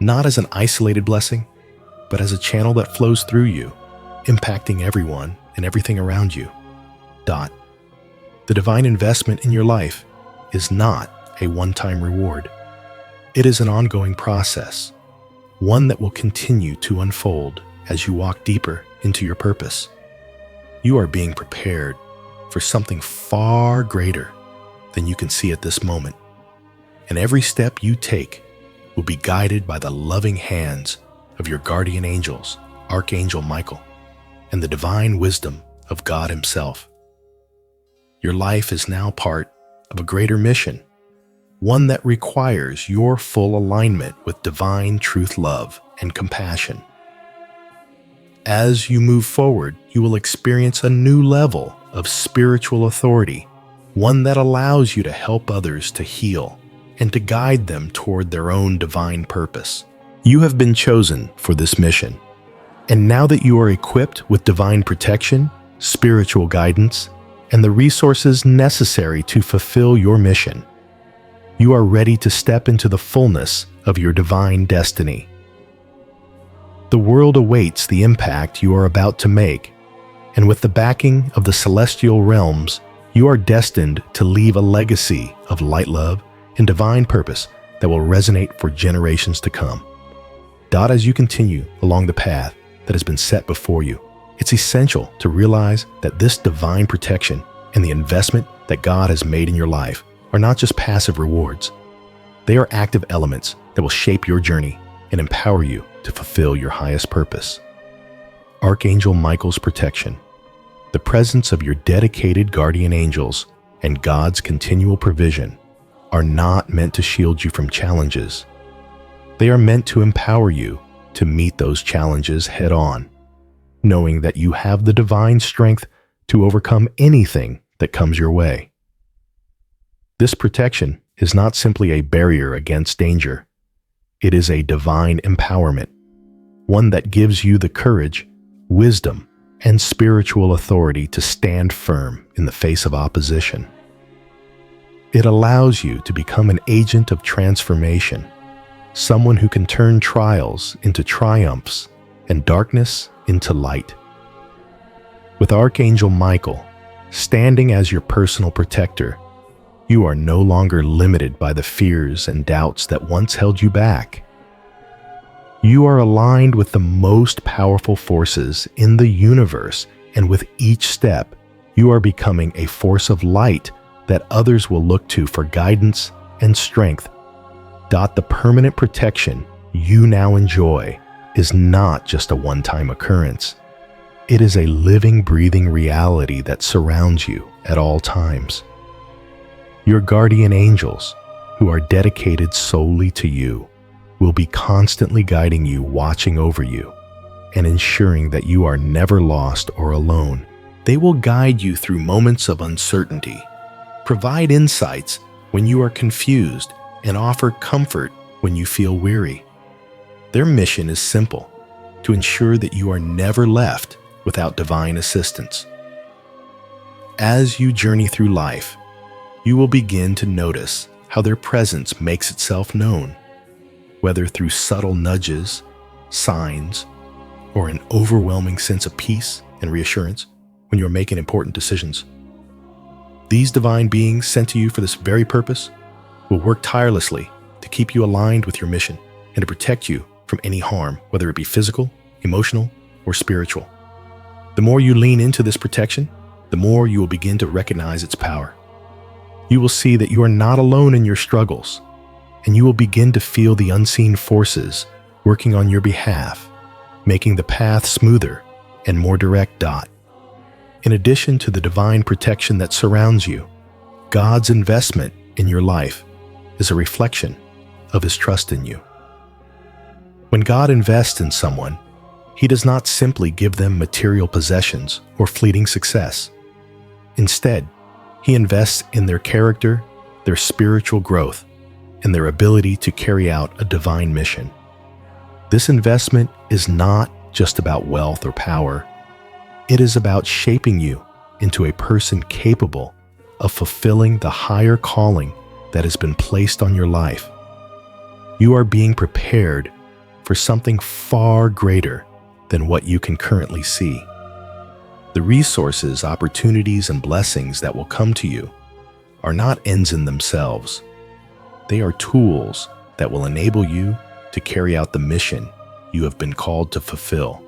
Speaker 1: not as an isolated blessing, but as a channel that flows through you, impacting everyone and everything around you. The divine investment in your life is not a one-time reward. It is an ongoing process, one that will continue to unfold as you walk deeper into your purpose. You are being prepared for something far greater than you can see at this moment, and every step you take will be guided by the loving hands of your guardian angels, Archangel Michael, and the divine wisdom of God Himself. Your life is now part of a greater mission, one that requires your full alignment with divine truth, love, and compassion. As you move forward, you will experience a new level of spiritual authority, one that allows you to help others to heal and to guide them toward their own divine purpose. You have been chosen for this mission, and now that you are equipped with divine protection, spiritual guidance, and the resources necessary to fulfill your mission, you are ready to step into the fullness of your divine destiny. The world awaits the impact you are about to make, and with the backing of the celestial realms, you are destined to leave a legacy of light, love, and divine purpose that will resonate for generations to come. As you continue along the path that has been set before you, it's essential to realize that this divine protection and the investment that God has made in your life are not just passive rewards. They are active elements that will shape your journey and empower you to fulfill your highest purpose. Archangel Michael's protection. The presence of your dedicated guardian angels and God's continual provision are not meant to shield you from challenges. They are meant to empower you to meet those challenges head on, knowing that you have the divine strength to overcome anything that comes your way. This protection is not simply a barrier against danger. It is a divine empowerment, one that gives you the courage, wisdom, and spiritual authority to stand firm in the face of opposition. It allows you to become an agent of transformation, someone who can turn trials into triumphs and darkness into light. With Archangel Michael standing as your personal protector, you are no longer limited by the fears and doubts that once held you back. You are aligned with the most powerful forces in the universe, and with each step, you are becoming a force of light that others will look to for guidance and strength. The permanent protection you now enjoy is not just a one-time occurrence. It is a living, breathing reality that surrounds you at all times. Your guardian angels, who are dedicated solely to you, will be constantly guiding you, watching over you, and ensuring that you are never lost or alone. They will guide you through moments of uncertainty, provide insights when you are confused, and offer comfort when you feel weary. Their mission is simple: to ensure that you are never left without divine assistance. As you journey through life, you will begin to notice how their presence makes itself known, whether through subtle nudges, signs, or an overwhelming sense of peace and reassurance when you are making important decisions. These divine beings sent to you for this very purpose will work tirelessly to keep you aligned with your mission and to protect you from any harm, whether it be physical, emotional, or spiritual. The more you lean into this protection, the more you will begin to recognize its power. You will see that you are not alone in your struggles, and you will begin to feel the unseen forces working on your behalf, making the path smoother and more direct. In addition to the divine protection that surrounds you, God's investment in your life is a reflection of His trust in you. When God invests in someone, He does not simply give them material possessions or fleeting success. Instead, He invests in their character, their spiritual growth, and their ability to carry out a divine mission. This investment is not just about wealth or power. It is about shaping you into a person capable of fulfilling the higher calling that has been placed on your life. You are being prepared for something far greater than what you can currently see. The resources, opportunities, and blessings that will come to you are not ends in themselves. They are tools that will enable you to carry out the mission you have been called to fulfill.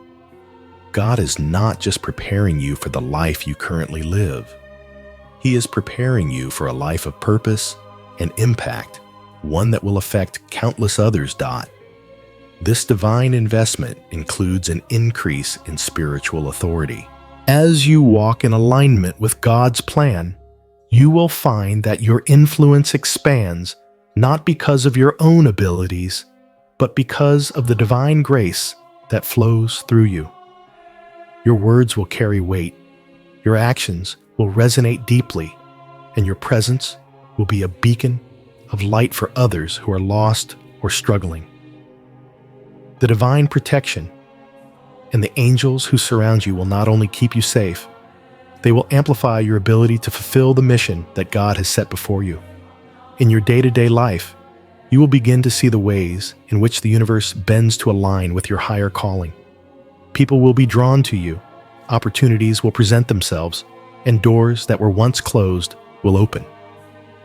Speaker 1: God is not just preparing you for the life you currently live. He is preparing you for a life of purpose and impact, one that will affect countless others. This divine investment includes an increase in spiritual authority. As you walk in alignment with God's plan, you will find that your influence expands not because of your own abilities, but because of the divine grace that flows through you. Your words will carry weight, your actions will resonate deeply, and your presence will be a beacon of light for others who are lost or struggling. The divine protection and the angels who surround you will not only keep you safe, they will amplify your ability to fulfill the mission that God has set before you. In your day-to-day life, you will begin to see the ways in which the universe bends to align with your higher calling. People will be drawn to you, opportunities will present themselves, and doors that were once closed will open.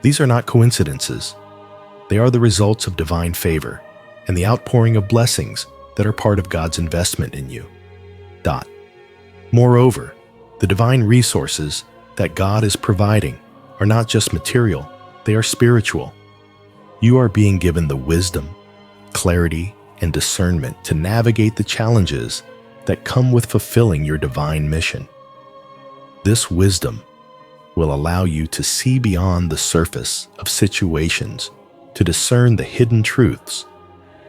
Speaker 1: These are not coincidences. They are the results of divine favor and the outpouring of blessings that are part of God's investment in you. Moreover, the divine resources that God is providing are not just material, they are spiritual. You are being given the wisdom, clarity, and discernment to navigate the challenges that come with fulfilling your divine mission. This wisdom will allow you to see beyond the surface of situations, to discern the hidden truths,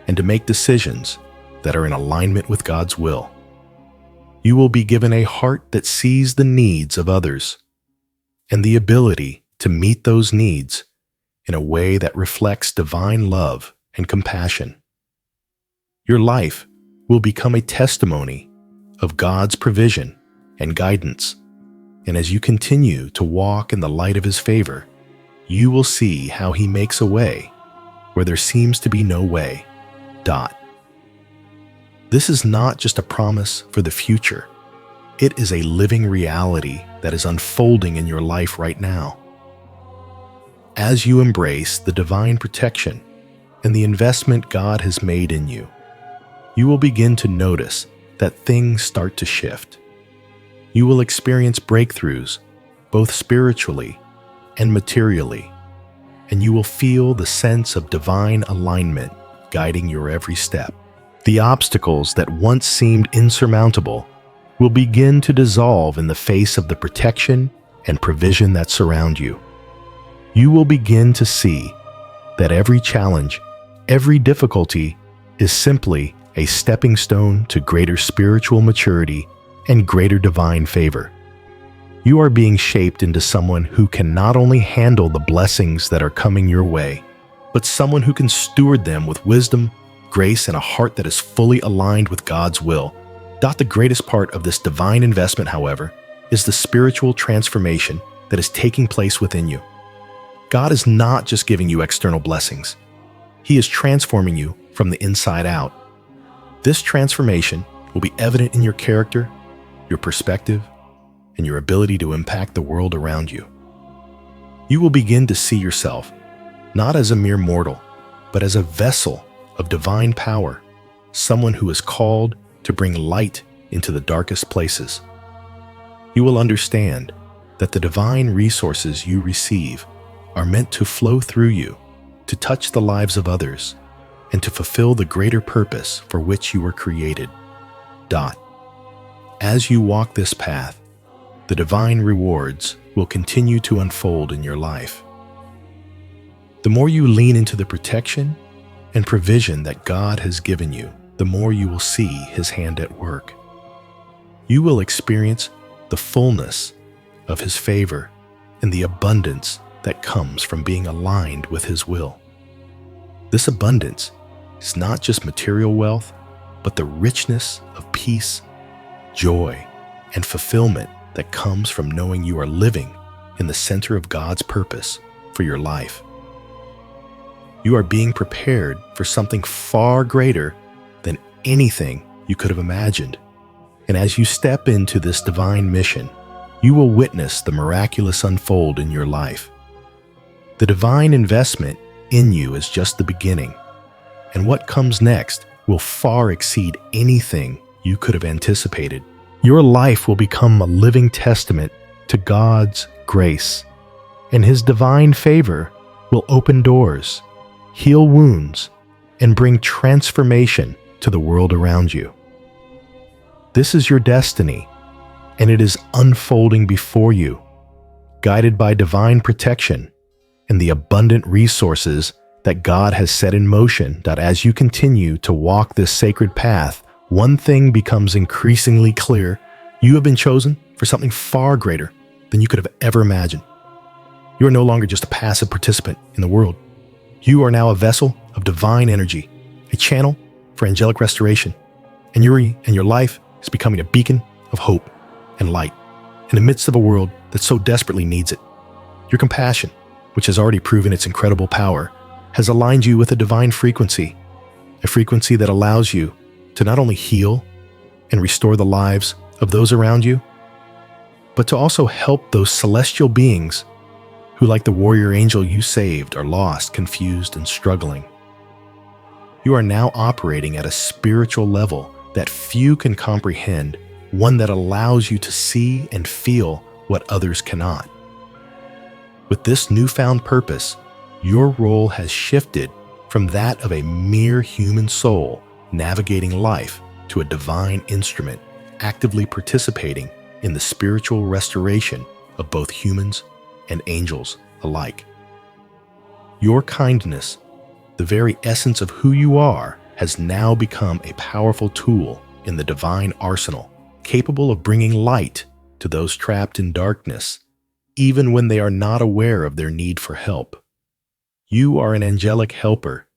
Speaker 1: and to make decisions that are in alignment with God's will. You will be given a heart that sees the needs of others and the ability to meet those needs in a way that reflects divine love and compassion. Your life will become a testimony of God's provision and guidance, and as you continue to walk in the light of His favor, you will see how He makes a way where there seems to be no way. This is not just a promise for the future. It is a living reality that is unfolding in your life right now. As you embrace the divine protection and the investment God has made in you, you will begin to notice that things start to shift. You will experience breakthroughs, both spiritually and materially, and you will feel the sense of divine alignment guiding your every step. The obstacles that once seemed insurmountable will begin to dissolve in the face of the protection and provision that surround you. You will begin to see that every challenge, every difficulty is simply a stepping stone to greater spiritual maturity and greater divine favor. You are being shaped into someone who can not only handle the blessings that are coming your way, but someone who can steward them with wisdom, grace, and a heart that is fully aligned with God's will. The greatest part of this divine investment, however, is the spiritual transformation that is taking place within you. God is not just giving you external blessings. He is transforming you from the inside out. This transformation will be evident in your character, your perspective, and your ability to impact the world around you. You will begin to see yourself not as a mere mortal, but as a vessel of divine power, someone who is called to bring light into the darkest places. You will understand that the divine resources you receive are meant to flow through you, to touch the lives of others, and to fulfill the greater purpose for which you were created. As you walk this path, the divine rewards will continue to unfold in your life. The more you lean into the protection and provision that God has given you, the more you will see His hand at work. You will experience the fullness of His favor and the abundance that comes from being aligned with His will. This abundance is not just material wealth, but the richness of peace, joy, and fulfillment that comes from knowing you are living in the center of God's purpose for your life. You are being prepared for something far greater than anything you could have imagined. And as you step into this divine mission, you will witness the miraculous unfold in your life. The divine investment in you is just the beginning, and what comes next will far exceed anything you could have anticipated. Your life will become a living testament to God's grace, and His divine favor will open doors, heal wounds, and bring transformation to the world around you. This is your destiny, and it is unfolding before you, guided by divine protection and the abundant resources that God has set in motion. That as you continue to walk this sacred path, one thing becomes increasingly clear. You have been chosen for something far greater than you could have ever imagined. You are no longer just a passive participant in the world. You are now a vessel of divine energy, a channel for angelic restoration, and your life is becoming a beacon of hope and light in the midst of a world that so desperately needs it. Your compassion, which has already proven its incredible power, has aligned you with a divine frequency, a frequency that allows you to not only heal and restore the lives of those around you, but to also help those celestial beings who, like the warrior angel you saved, are lost, confused, and struggling. You are now operating at a spiritual level that few can comprehend, one that allows you to see and feel what others cannot. With this newfound purpose, your role has shifted from that of a mere human soul. navigating life to a divine instrument, actively participating in the spiritual restoration of both humans and angels alike. Your kindness, the very essence of who you are, has now become a powerful tool in the divine arsenal, capable of bringing light to those trapped in darkness, even when they are not aware of their need for help. You are an angelic helper,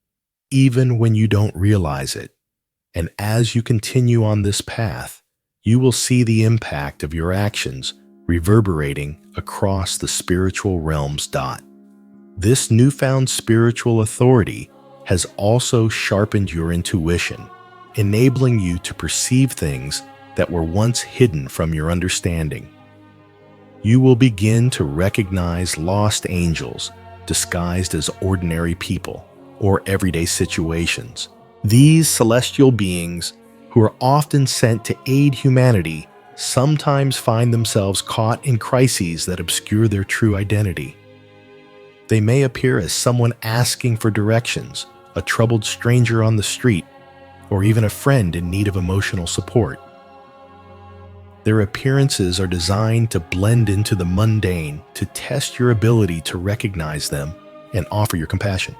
Speaker 1: even when you don't realize it. And as you continue on this path, you will see the impact of your actions reverberating across the spiritual realms. This newfound spiritual authority has also sharpened your intuition, enabling you to perceive things that were once hidden from your understanding. You will begin to recognize lost angels disguised as ordinary people or everyday situations. These celestial beings, who are often sent to aid humanity, sometimes find themselves caught in crises that obscure their true identity. They may appear as someone asking for directions, a troubled stranger on the street, or even a friend in need of emotional support. Their appearances are designed to blend into the mundane, to test your ability to recognize them and offer your compassion.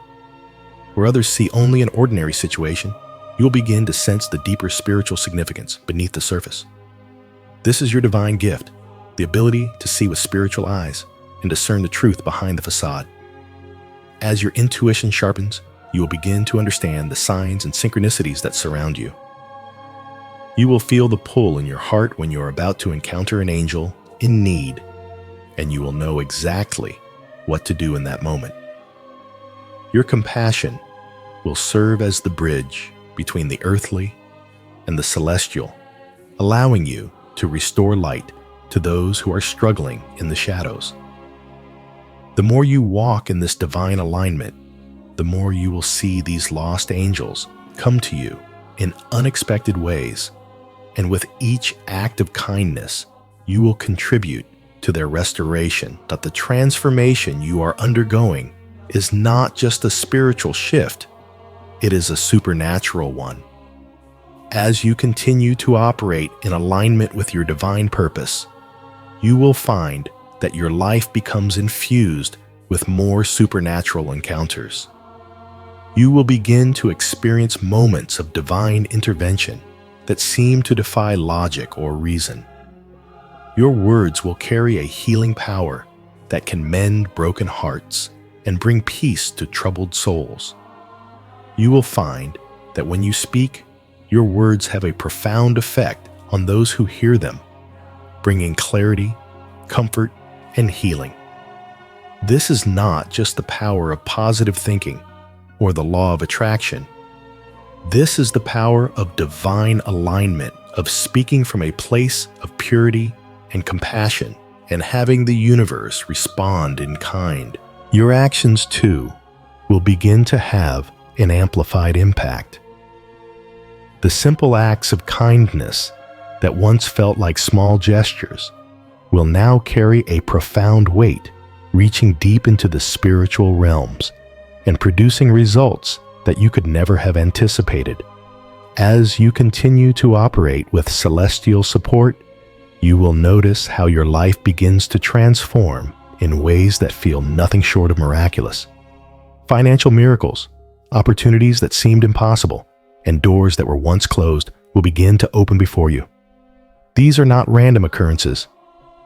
Speaker 1: Where others see only an ordinary situation, you'll begin to sense the deeper spiritual significance beneath the surface. This is your divine gift, the ability to see with spiritual eyes and discern the truth behind the facade. As your intuition sharpens, you will begin to understand the signs and synchronicities that surround you. You will feel the pull in your heart when you are about to encounter an angel in need, and you will know exactly what to do in that moment. Your compassion will serve as the bridge between the earthly and the celestial, allowing you to restore light to those who are struggling in the shadows. The more you walk in this divine alignment, the more you will see these lost angels come to you in unexpected ways, and with each act of kindness, you will contribute to their restoration. That the transformation you are undergoing is not just a spiritual shift, it is a supernatural one. As you continue to operate in alignment with your divine purpose, you will find that your life becomes infused with more supernatural encounters. You will begin to experience moments of divine intervention that seem to defy logic or reason. Your words will carry a healing power that can mend broken hearts and bring peace to troubled souls. You will find that when you speak, your words have a profound effect on those who hear them, bringing clarity, comfort, and healing. This is not just the power of positive thinking or the law of attraction. This is the power of divine alignment, of speaking from a place of purity and compassion and having the universe respond in kind. Your actions, too, will begin to have an amplified impact. The simple acts of kindness that once felt like small gestures will now carry a profound weight, reaching deep into the spiritual realms and producing results that you could never have anticipated. As you continue to operate with celestial support, you will notice how your life begins to transform in ways that feel nothing short of miraculous. Financial miracles, opportunities that seemed impossible, and doors that were once closed will begin to open before you. These are not random occurrences.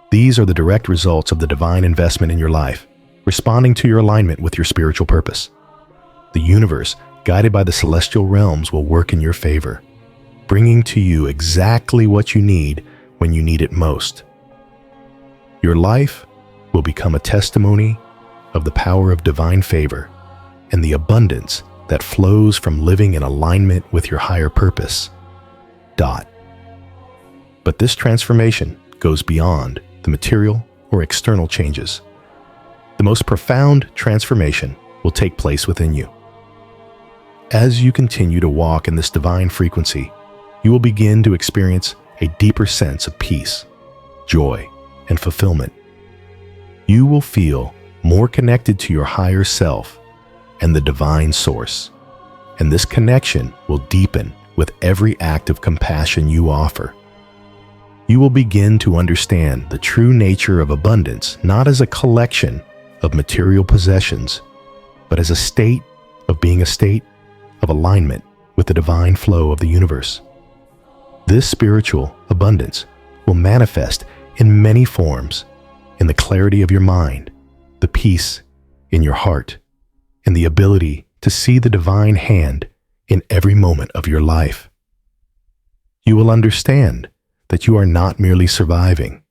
Speaker 1: These are the direct results of the divine investment in your life, responding to your alignment with your spiritual purpose. The universe, guided by the celestial realms, will work in your favor, bringing to you exactly what you need when you need it most. Your life will become a testimony of the power of divine favor and the abundance that flows from living in alignment with your higher purpose. But this transformation goes beyond the material or external changes. The most profound transformation will take place within you. As you continue to walk in this divine frequency, you will begin to experience a deeper sense of peace, joy, and fulfillment. You will feel more connected to your higher self and the divine source, and this connection will deepen with every act of compassion you offer. You will begin to understand the true nature of abundance not as a collection of material possessions, but as a state of alignment with the divine flow of the universe. This spiritual abundance will manifest in many forms: in the clarity of your mind, the peace in your heart, and the ability to see the divine hand in every moment of your life. You will understand that you are not merely surviving.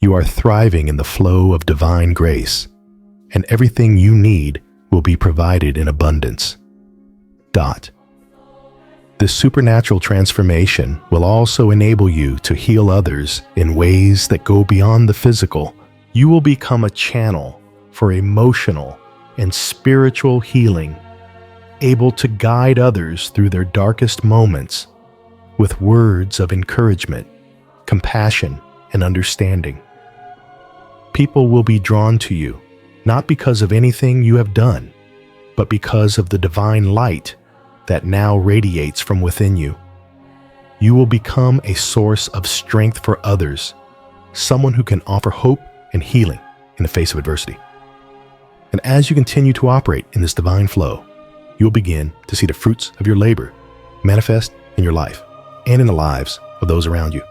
Speaker 1: You are thriving in the flow of divine grace, and everything you need will be provided in abundance. This supernatural transformation will also enable you to heal others in ways that go beyond the physical. You will become a channel for emotional and spiritual healing, able to guide others through their darkest moments with words of encouragement, compassion, and understanding. People will be drawn to you, not because of anything you have done, but because of the divine light that now radiates from within you. You will become a source of strength for others, someone who can offer hope and healing in the face of adversity. And as you continue to operate in this divine flow, you'll begin to see the fruits of your labor manifest in your life and in the lives of those around you.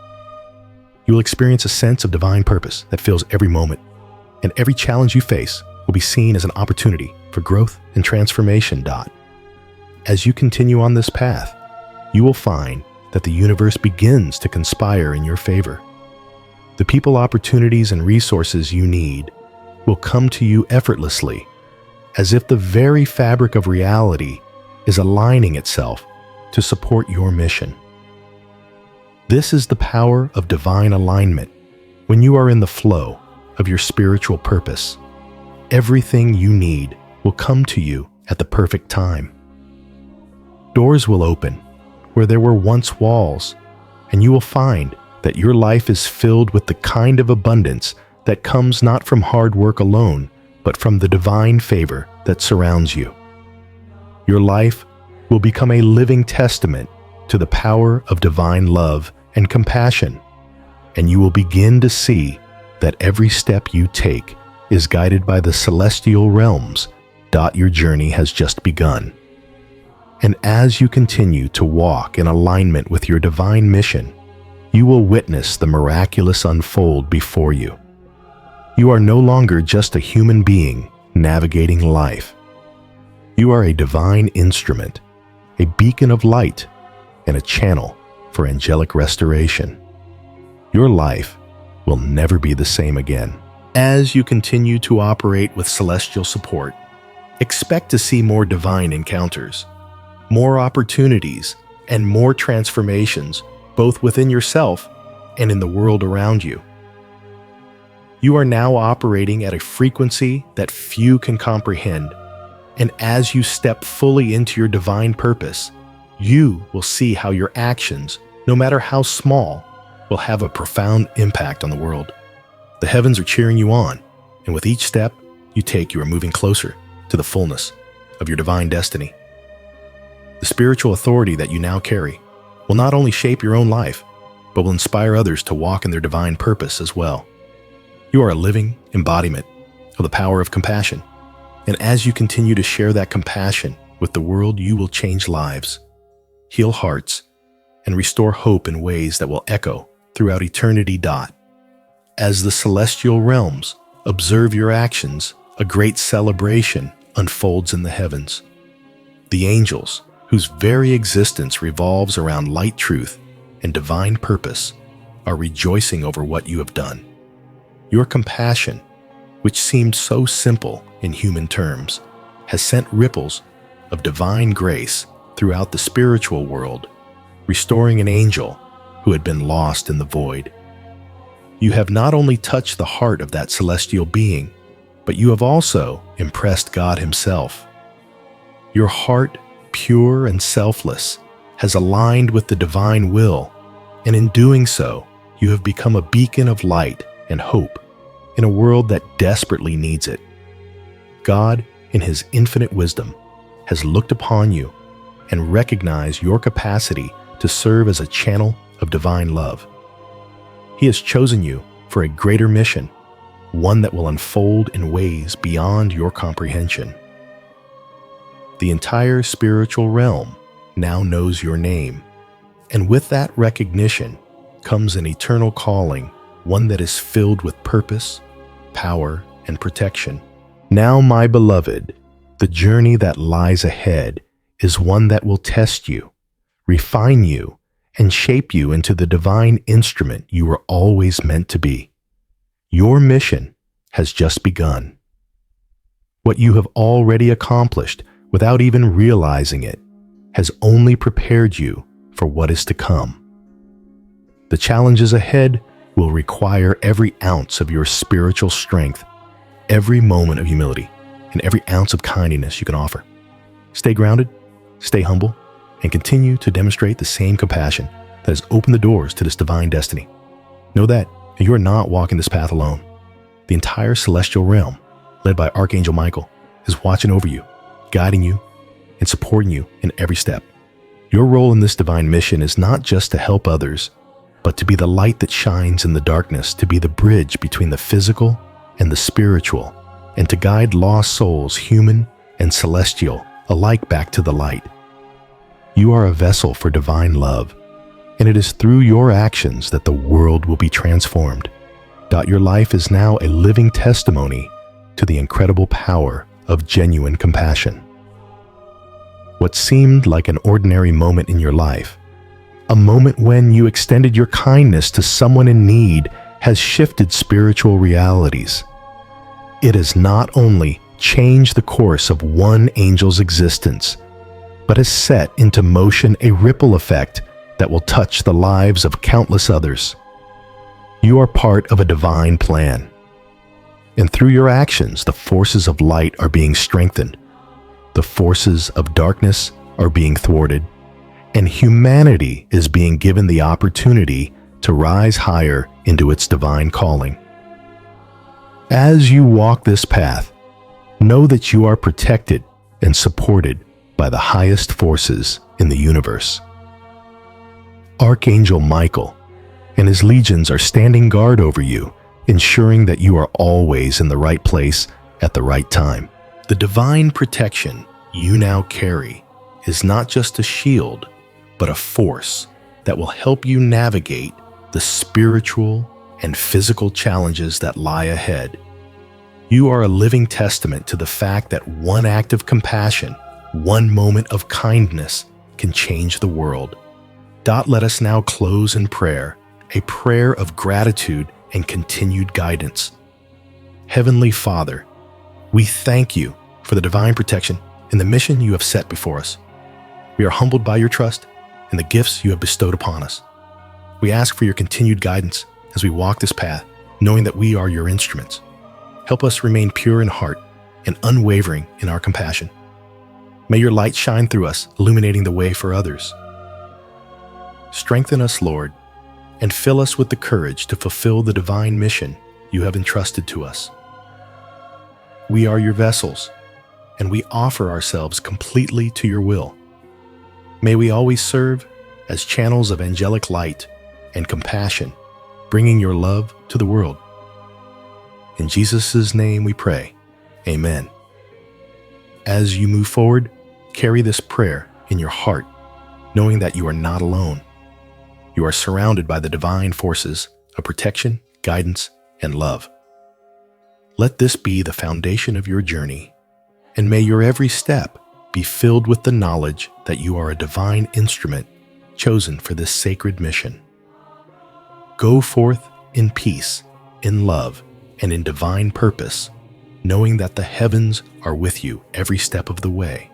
Speaker 1: You will experience a sense of divine purpose that fills every moment, and every challenge you face will be seen as an opportunity for growth and transformation. As you continue on this path, you will find that the universe begins to conspire in your favor. The people, opportunities, and resources you need will come to you effortlessly, as if the very fabric of reality is aligning itself to support your mission. This is the power of divine alignment. When you are in the flow of your spiritual purpose, everything you need will come to you at the perfect time. Doors will open where there were once walls, and you will find that your life is filled with the kind of abundance that comes not from hard work alone, but from the divine favor that surrounds you. Your life will become a living testament to the power of divine love and compassion, and you will begin to see that every step you take is guided by the celestial realms. Your journey has just begun. And as you continue to walk in alignment with your divine mission, you will witness the miraculous unfold before you. You are no longer just a human being navigating life. You are a divine instrument, a beacon of light, and a channel for angelic restoration. Your life will never be the same again. As you continue to operate with celestial support, expect to see more divine encounters, more opportunities, and more transformations, both within yourself and in the world around you. You are now operating at a frequency that few can comprehend, and as you step fully into your divine purpose, you will see how your actions, no matter how small, will have a profound impact on the world. The heavens are cheering you on, and with each step you take, you are moving closer to the fullness of your divine destiny. The spiritual authority that you now carry will not only shape your own life, but will inspire others to walk in their divine purpose as well. You are a living embodiment of the power of compassion, and as you continue to share that compassion with the world, you will change lives, heal hearts, and restore hope in ways that will echo throughout eternity. As the celestial realms observe your actions, a great celebration unfolds in the heavens. The angels, whose very existence revolves around light, truth, and divine purpose, are rejoicing over what you have done. Your compassion, which seemed so simple in human terms, has sent ripples of divine grace throughout the spiritual world, restoring an angel who had been lost in the void. You have not only touched the heart of that celestial being, but you have also impressed God Himself. Your heart, pure and selfless, has aligned with the divine will, and in doing so, you have become a beacon of light and hope in a world that desperately needs it. God, in His infinite wisdom, has looked upon you and recognize your capacity to serve as a channel of divine love. He has chosen you for a greater mission, one that will unfold in ways beyond your comprehension. The entire spiritual realm now knows your name, and with that recognition comes an eternal calling, one that is filled with purpose, power, and protection. Now, my beloved, the journey that lies ahead is one that will test you, refine you, and shape you into the divine instrument you were always meant to be. Your mission has just begun. What you have already accomplished without even realizing it has only prepared you for what is to come. The challenges ahead will require every ounce of your spiritual strength, every moment of humility, and every ounce of kindness you can offer. Stay grounded, stay humble, and continue to demonstrate the same compassion that has opened the doors to this divine destiny. Know that you are not walking this path alone. The entire celestial realm, led by Archangel Michael, is watching over you, guiding you, and supporting you in every step. Your role in this divine mission is not just to help others, but to be the light that shines in the darkness, to be the bridge between the physical and the spiritual, and to guide lost souls, human and celestial, alike back to the light. You are a vessel for divine love, and it is through your actions that the world will be transformed. Your life is now a living testimony to the incredible power of genuine compassion. What seemed like an ordinary moment in your life, a moment when you extended your kindness to someone in need, has shifted spiritual realities. It has not only changed the course of one angel's existence, but has set into motion a ripple effect that will touch the lives of countless others. You are part of a divine plan, and through your actions, the forces of light are being strengthened, the forces of darkness are being thwarted, and humanity is being given the opportunity to rise higher into its divine calling. As you walk this path, know that you are protected and supported by the highest forces in the universe. Archangel Michael and his legions are standing guard over you, ensuring that you are always in the right place at the right time. The divine protection you now carry is not just a shield, but a force that will help you navigate the spiritual and physical challenges that lie ahead. You are a living testament to the fact that one act of compassion, one moment of kindness can change the world. Let us now close in prayer, a prayer of gratitude and continued guidance. Heavenly Father, we thank you for the divine protection and the mission you have set before us. We are humbled by your trust and the gifts you have bestowed upon us. We ask for your continued guidance as we walk this path, knowing that we are your instruments. Help us remain pure in heart and unwavering in our compassion. May your light shine through us, illuminating the way for others. Strengthen us, Lord, and fill us with the courage to fulfill the divine mission you have entrusted to us. We are your vessels, and we offer ourselves completely to your will. May we always serve as channels of angelic light and compassion, bringing your love to the world. In Jesus' name we pray. Amen. As you move forward, carry this prayer in your heart, knowing that you are not alone. You are surrounded by the divine forces of protection, guidance, and love. Let this be the foundation of your journey, and may your every step be filled with the knowledge that you are a divine instrument chosen for this sacred mission. Go forth in peace, in love, and in divine purpose, knowing that the heavens are with you every step of the way.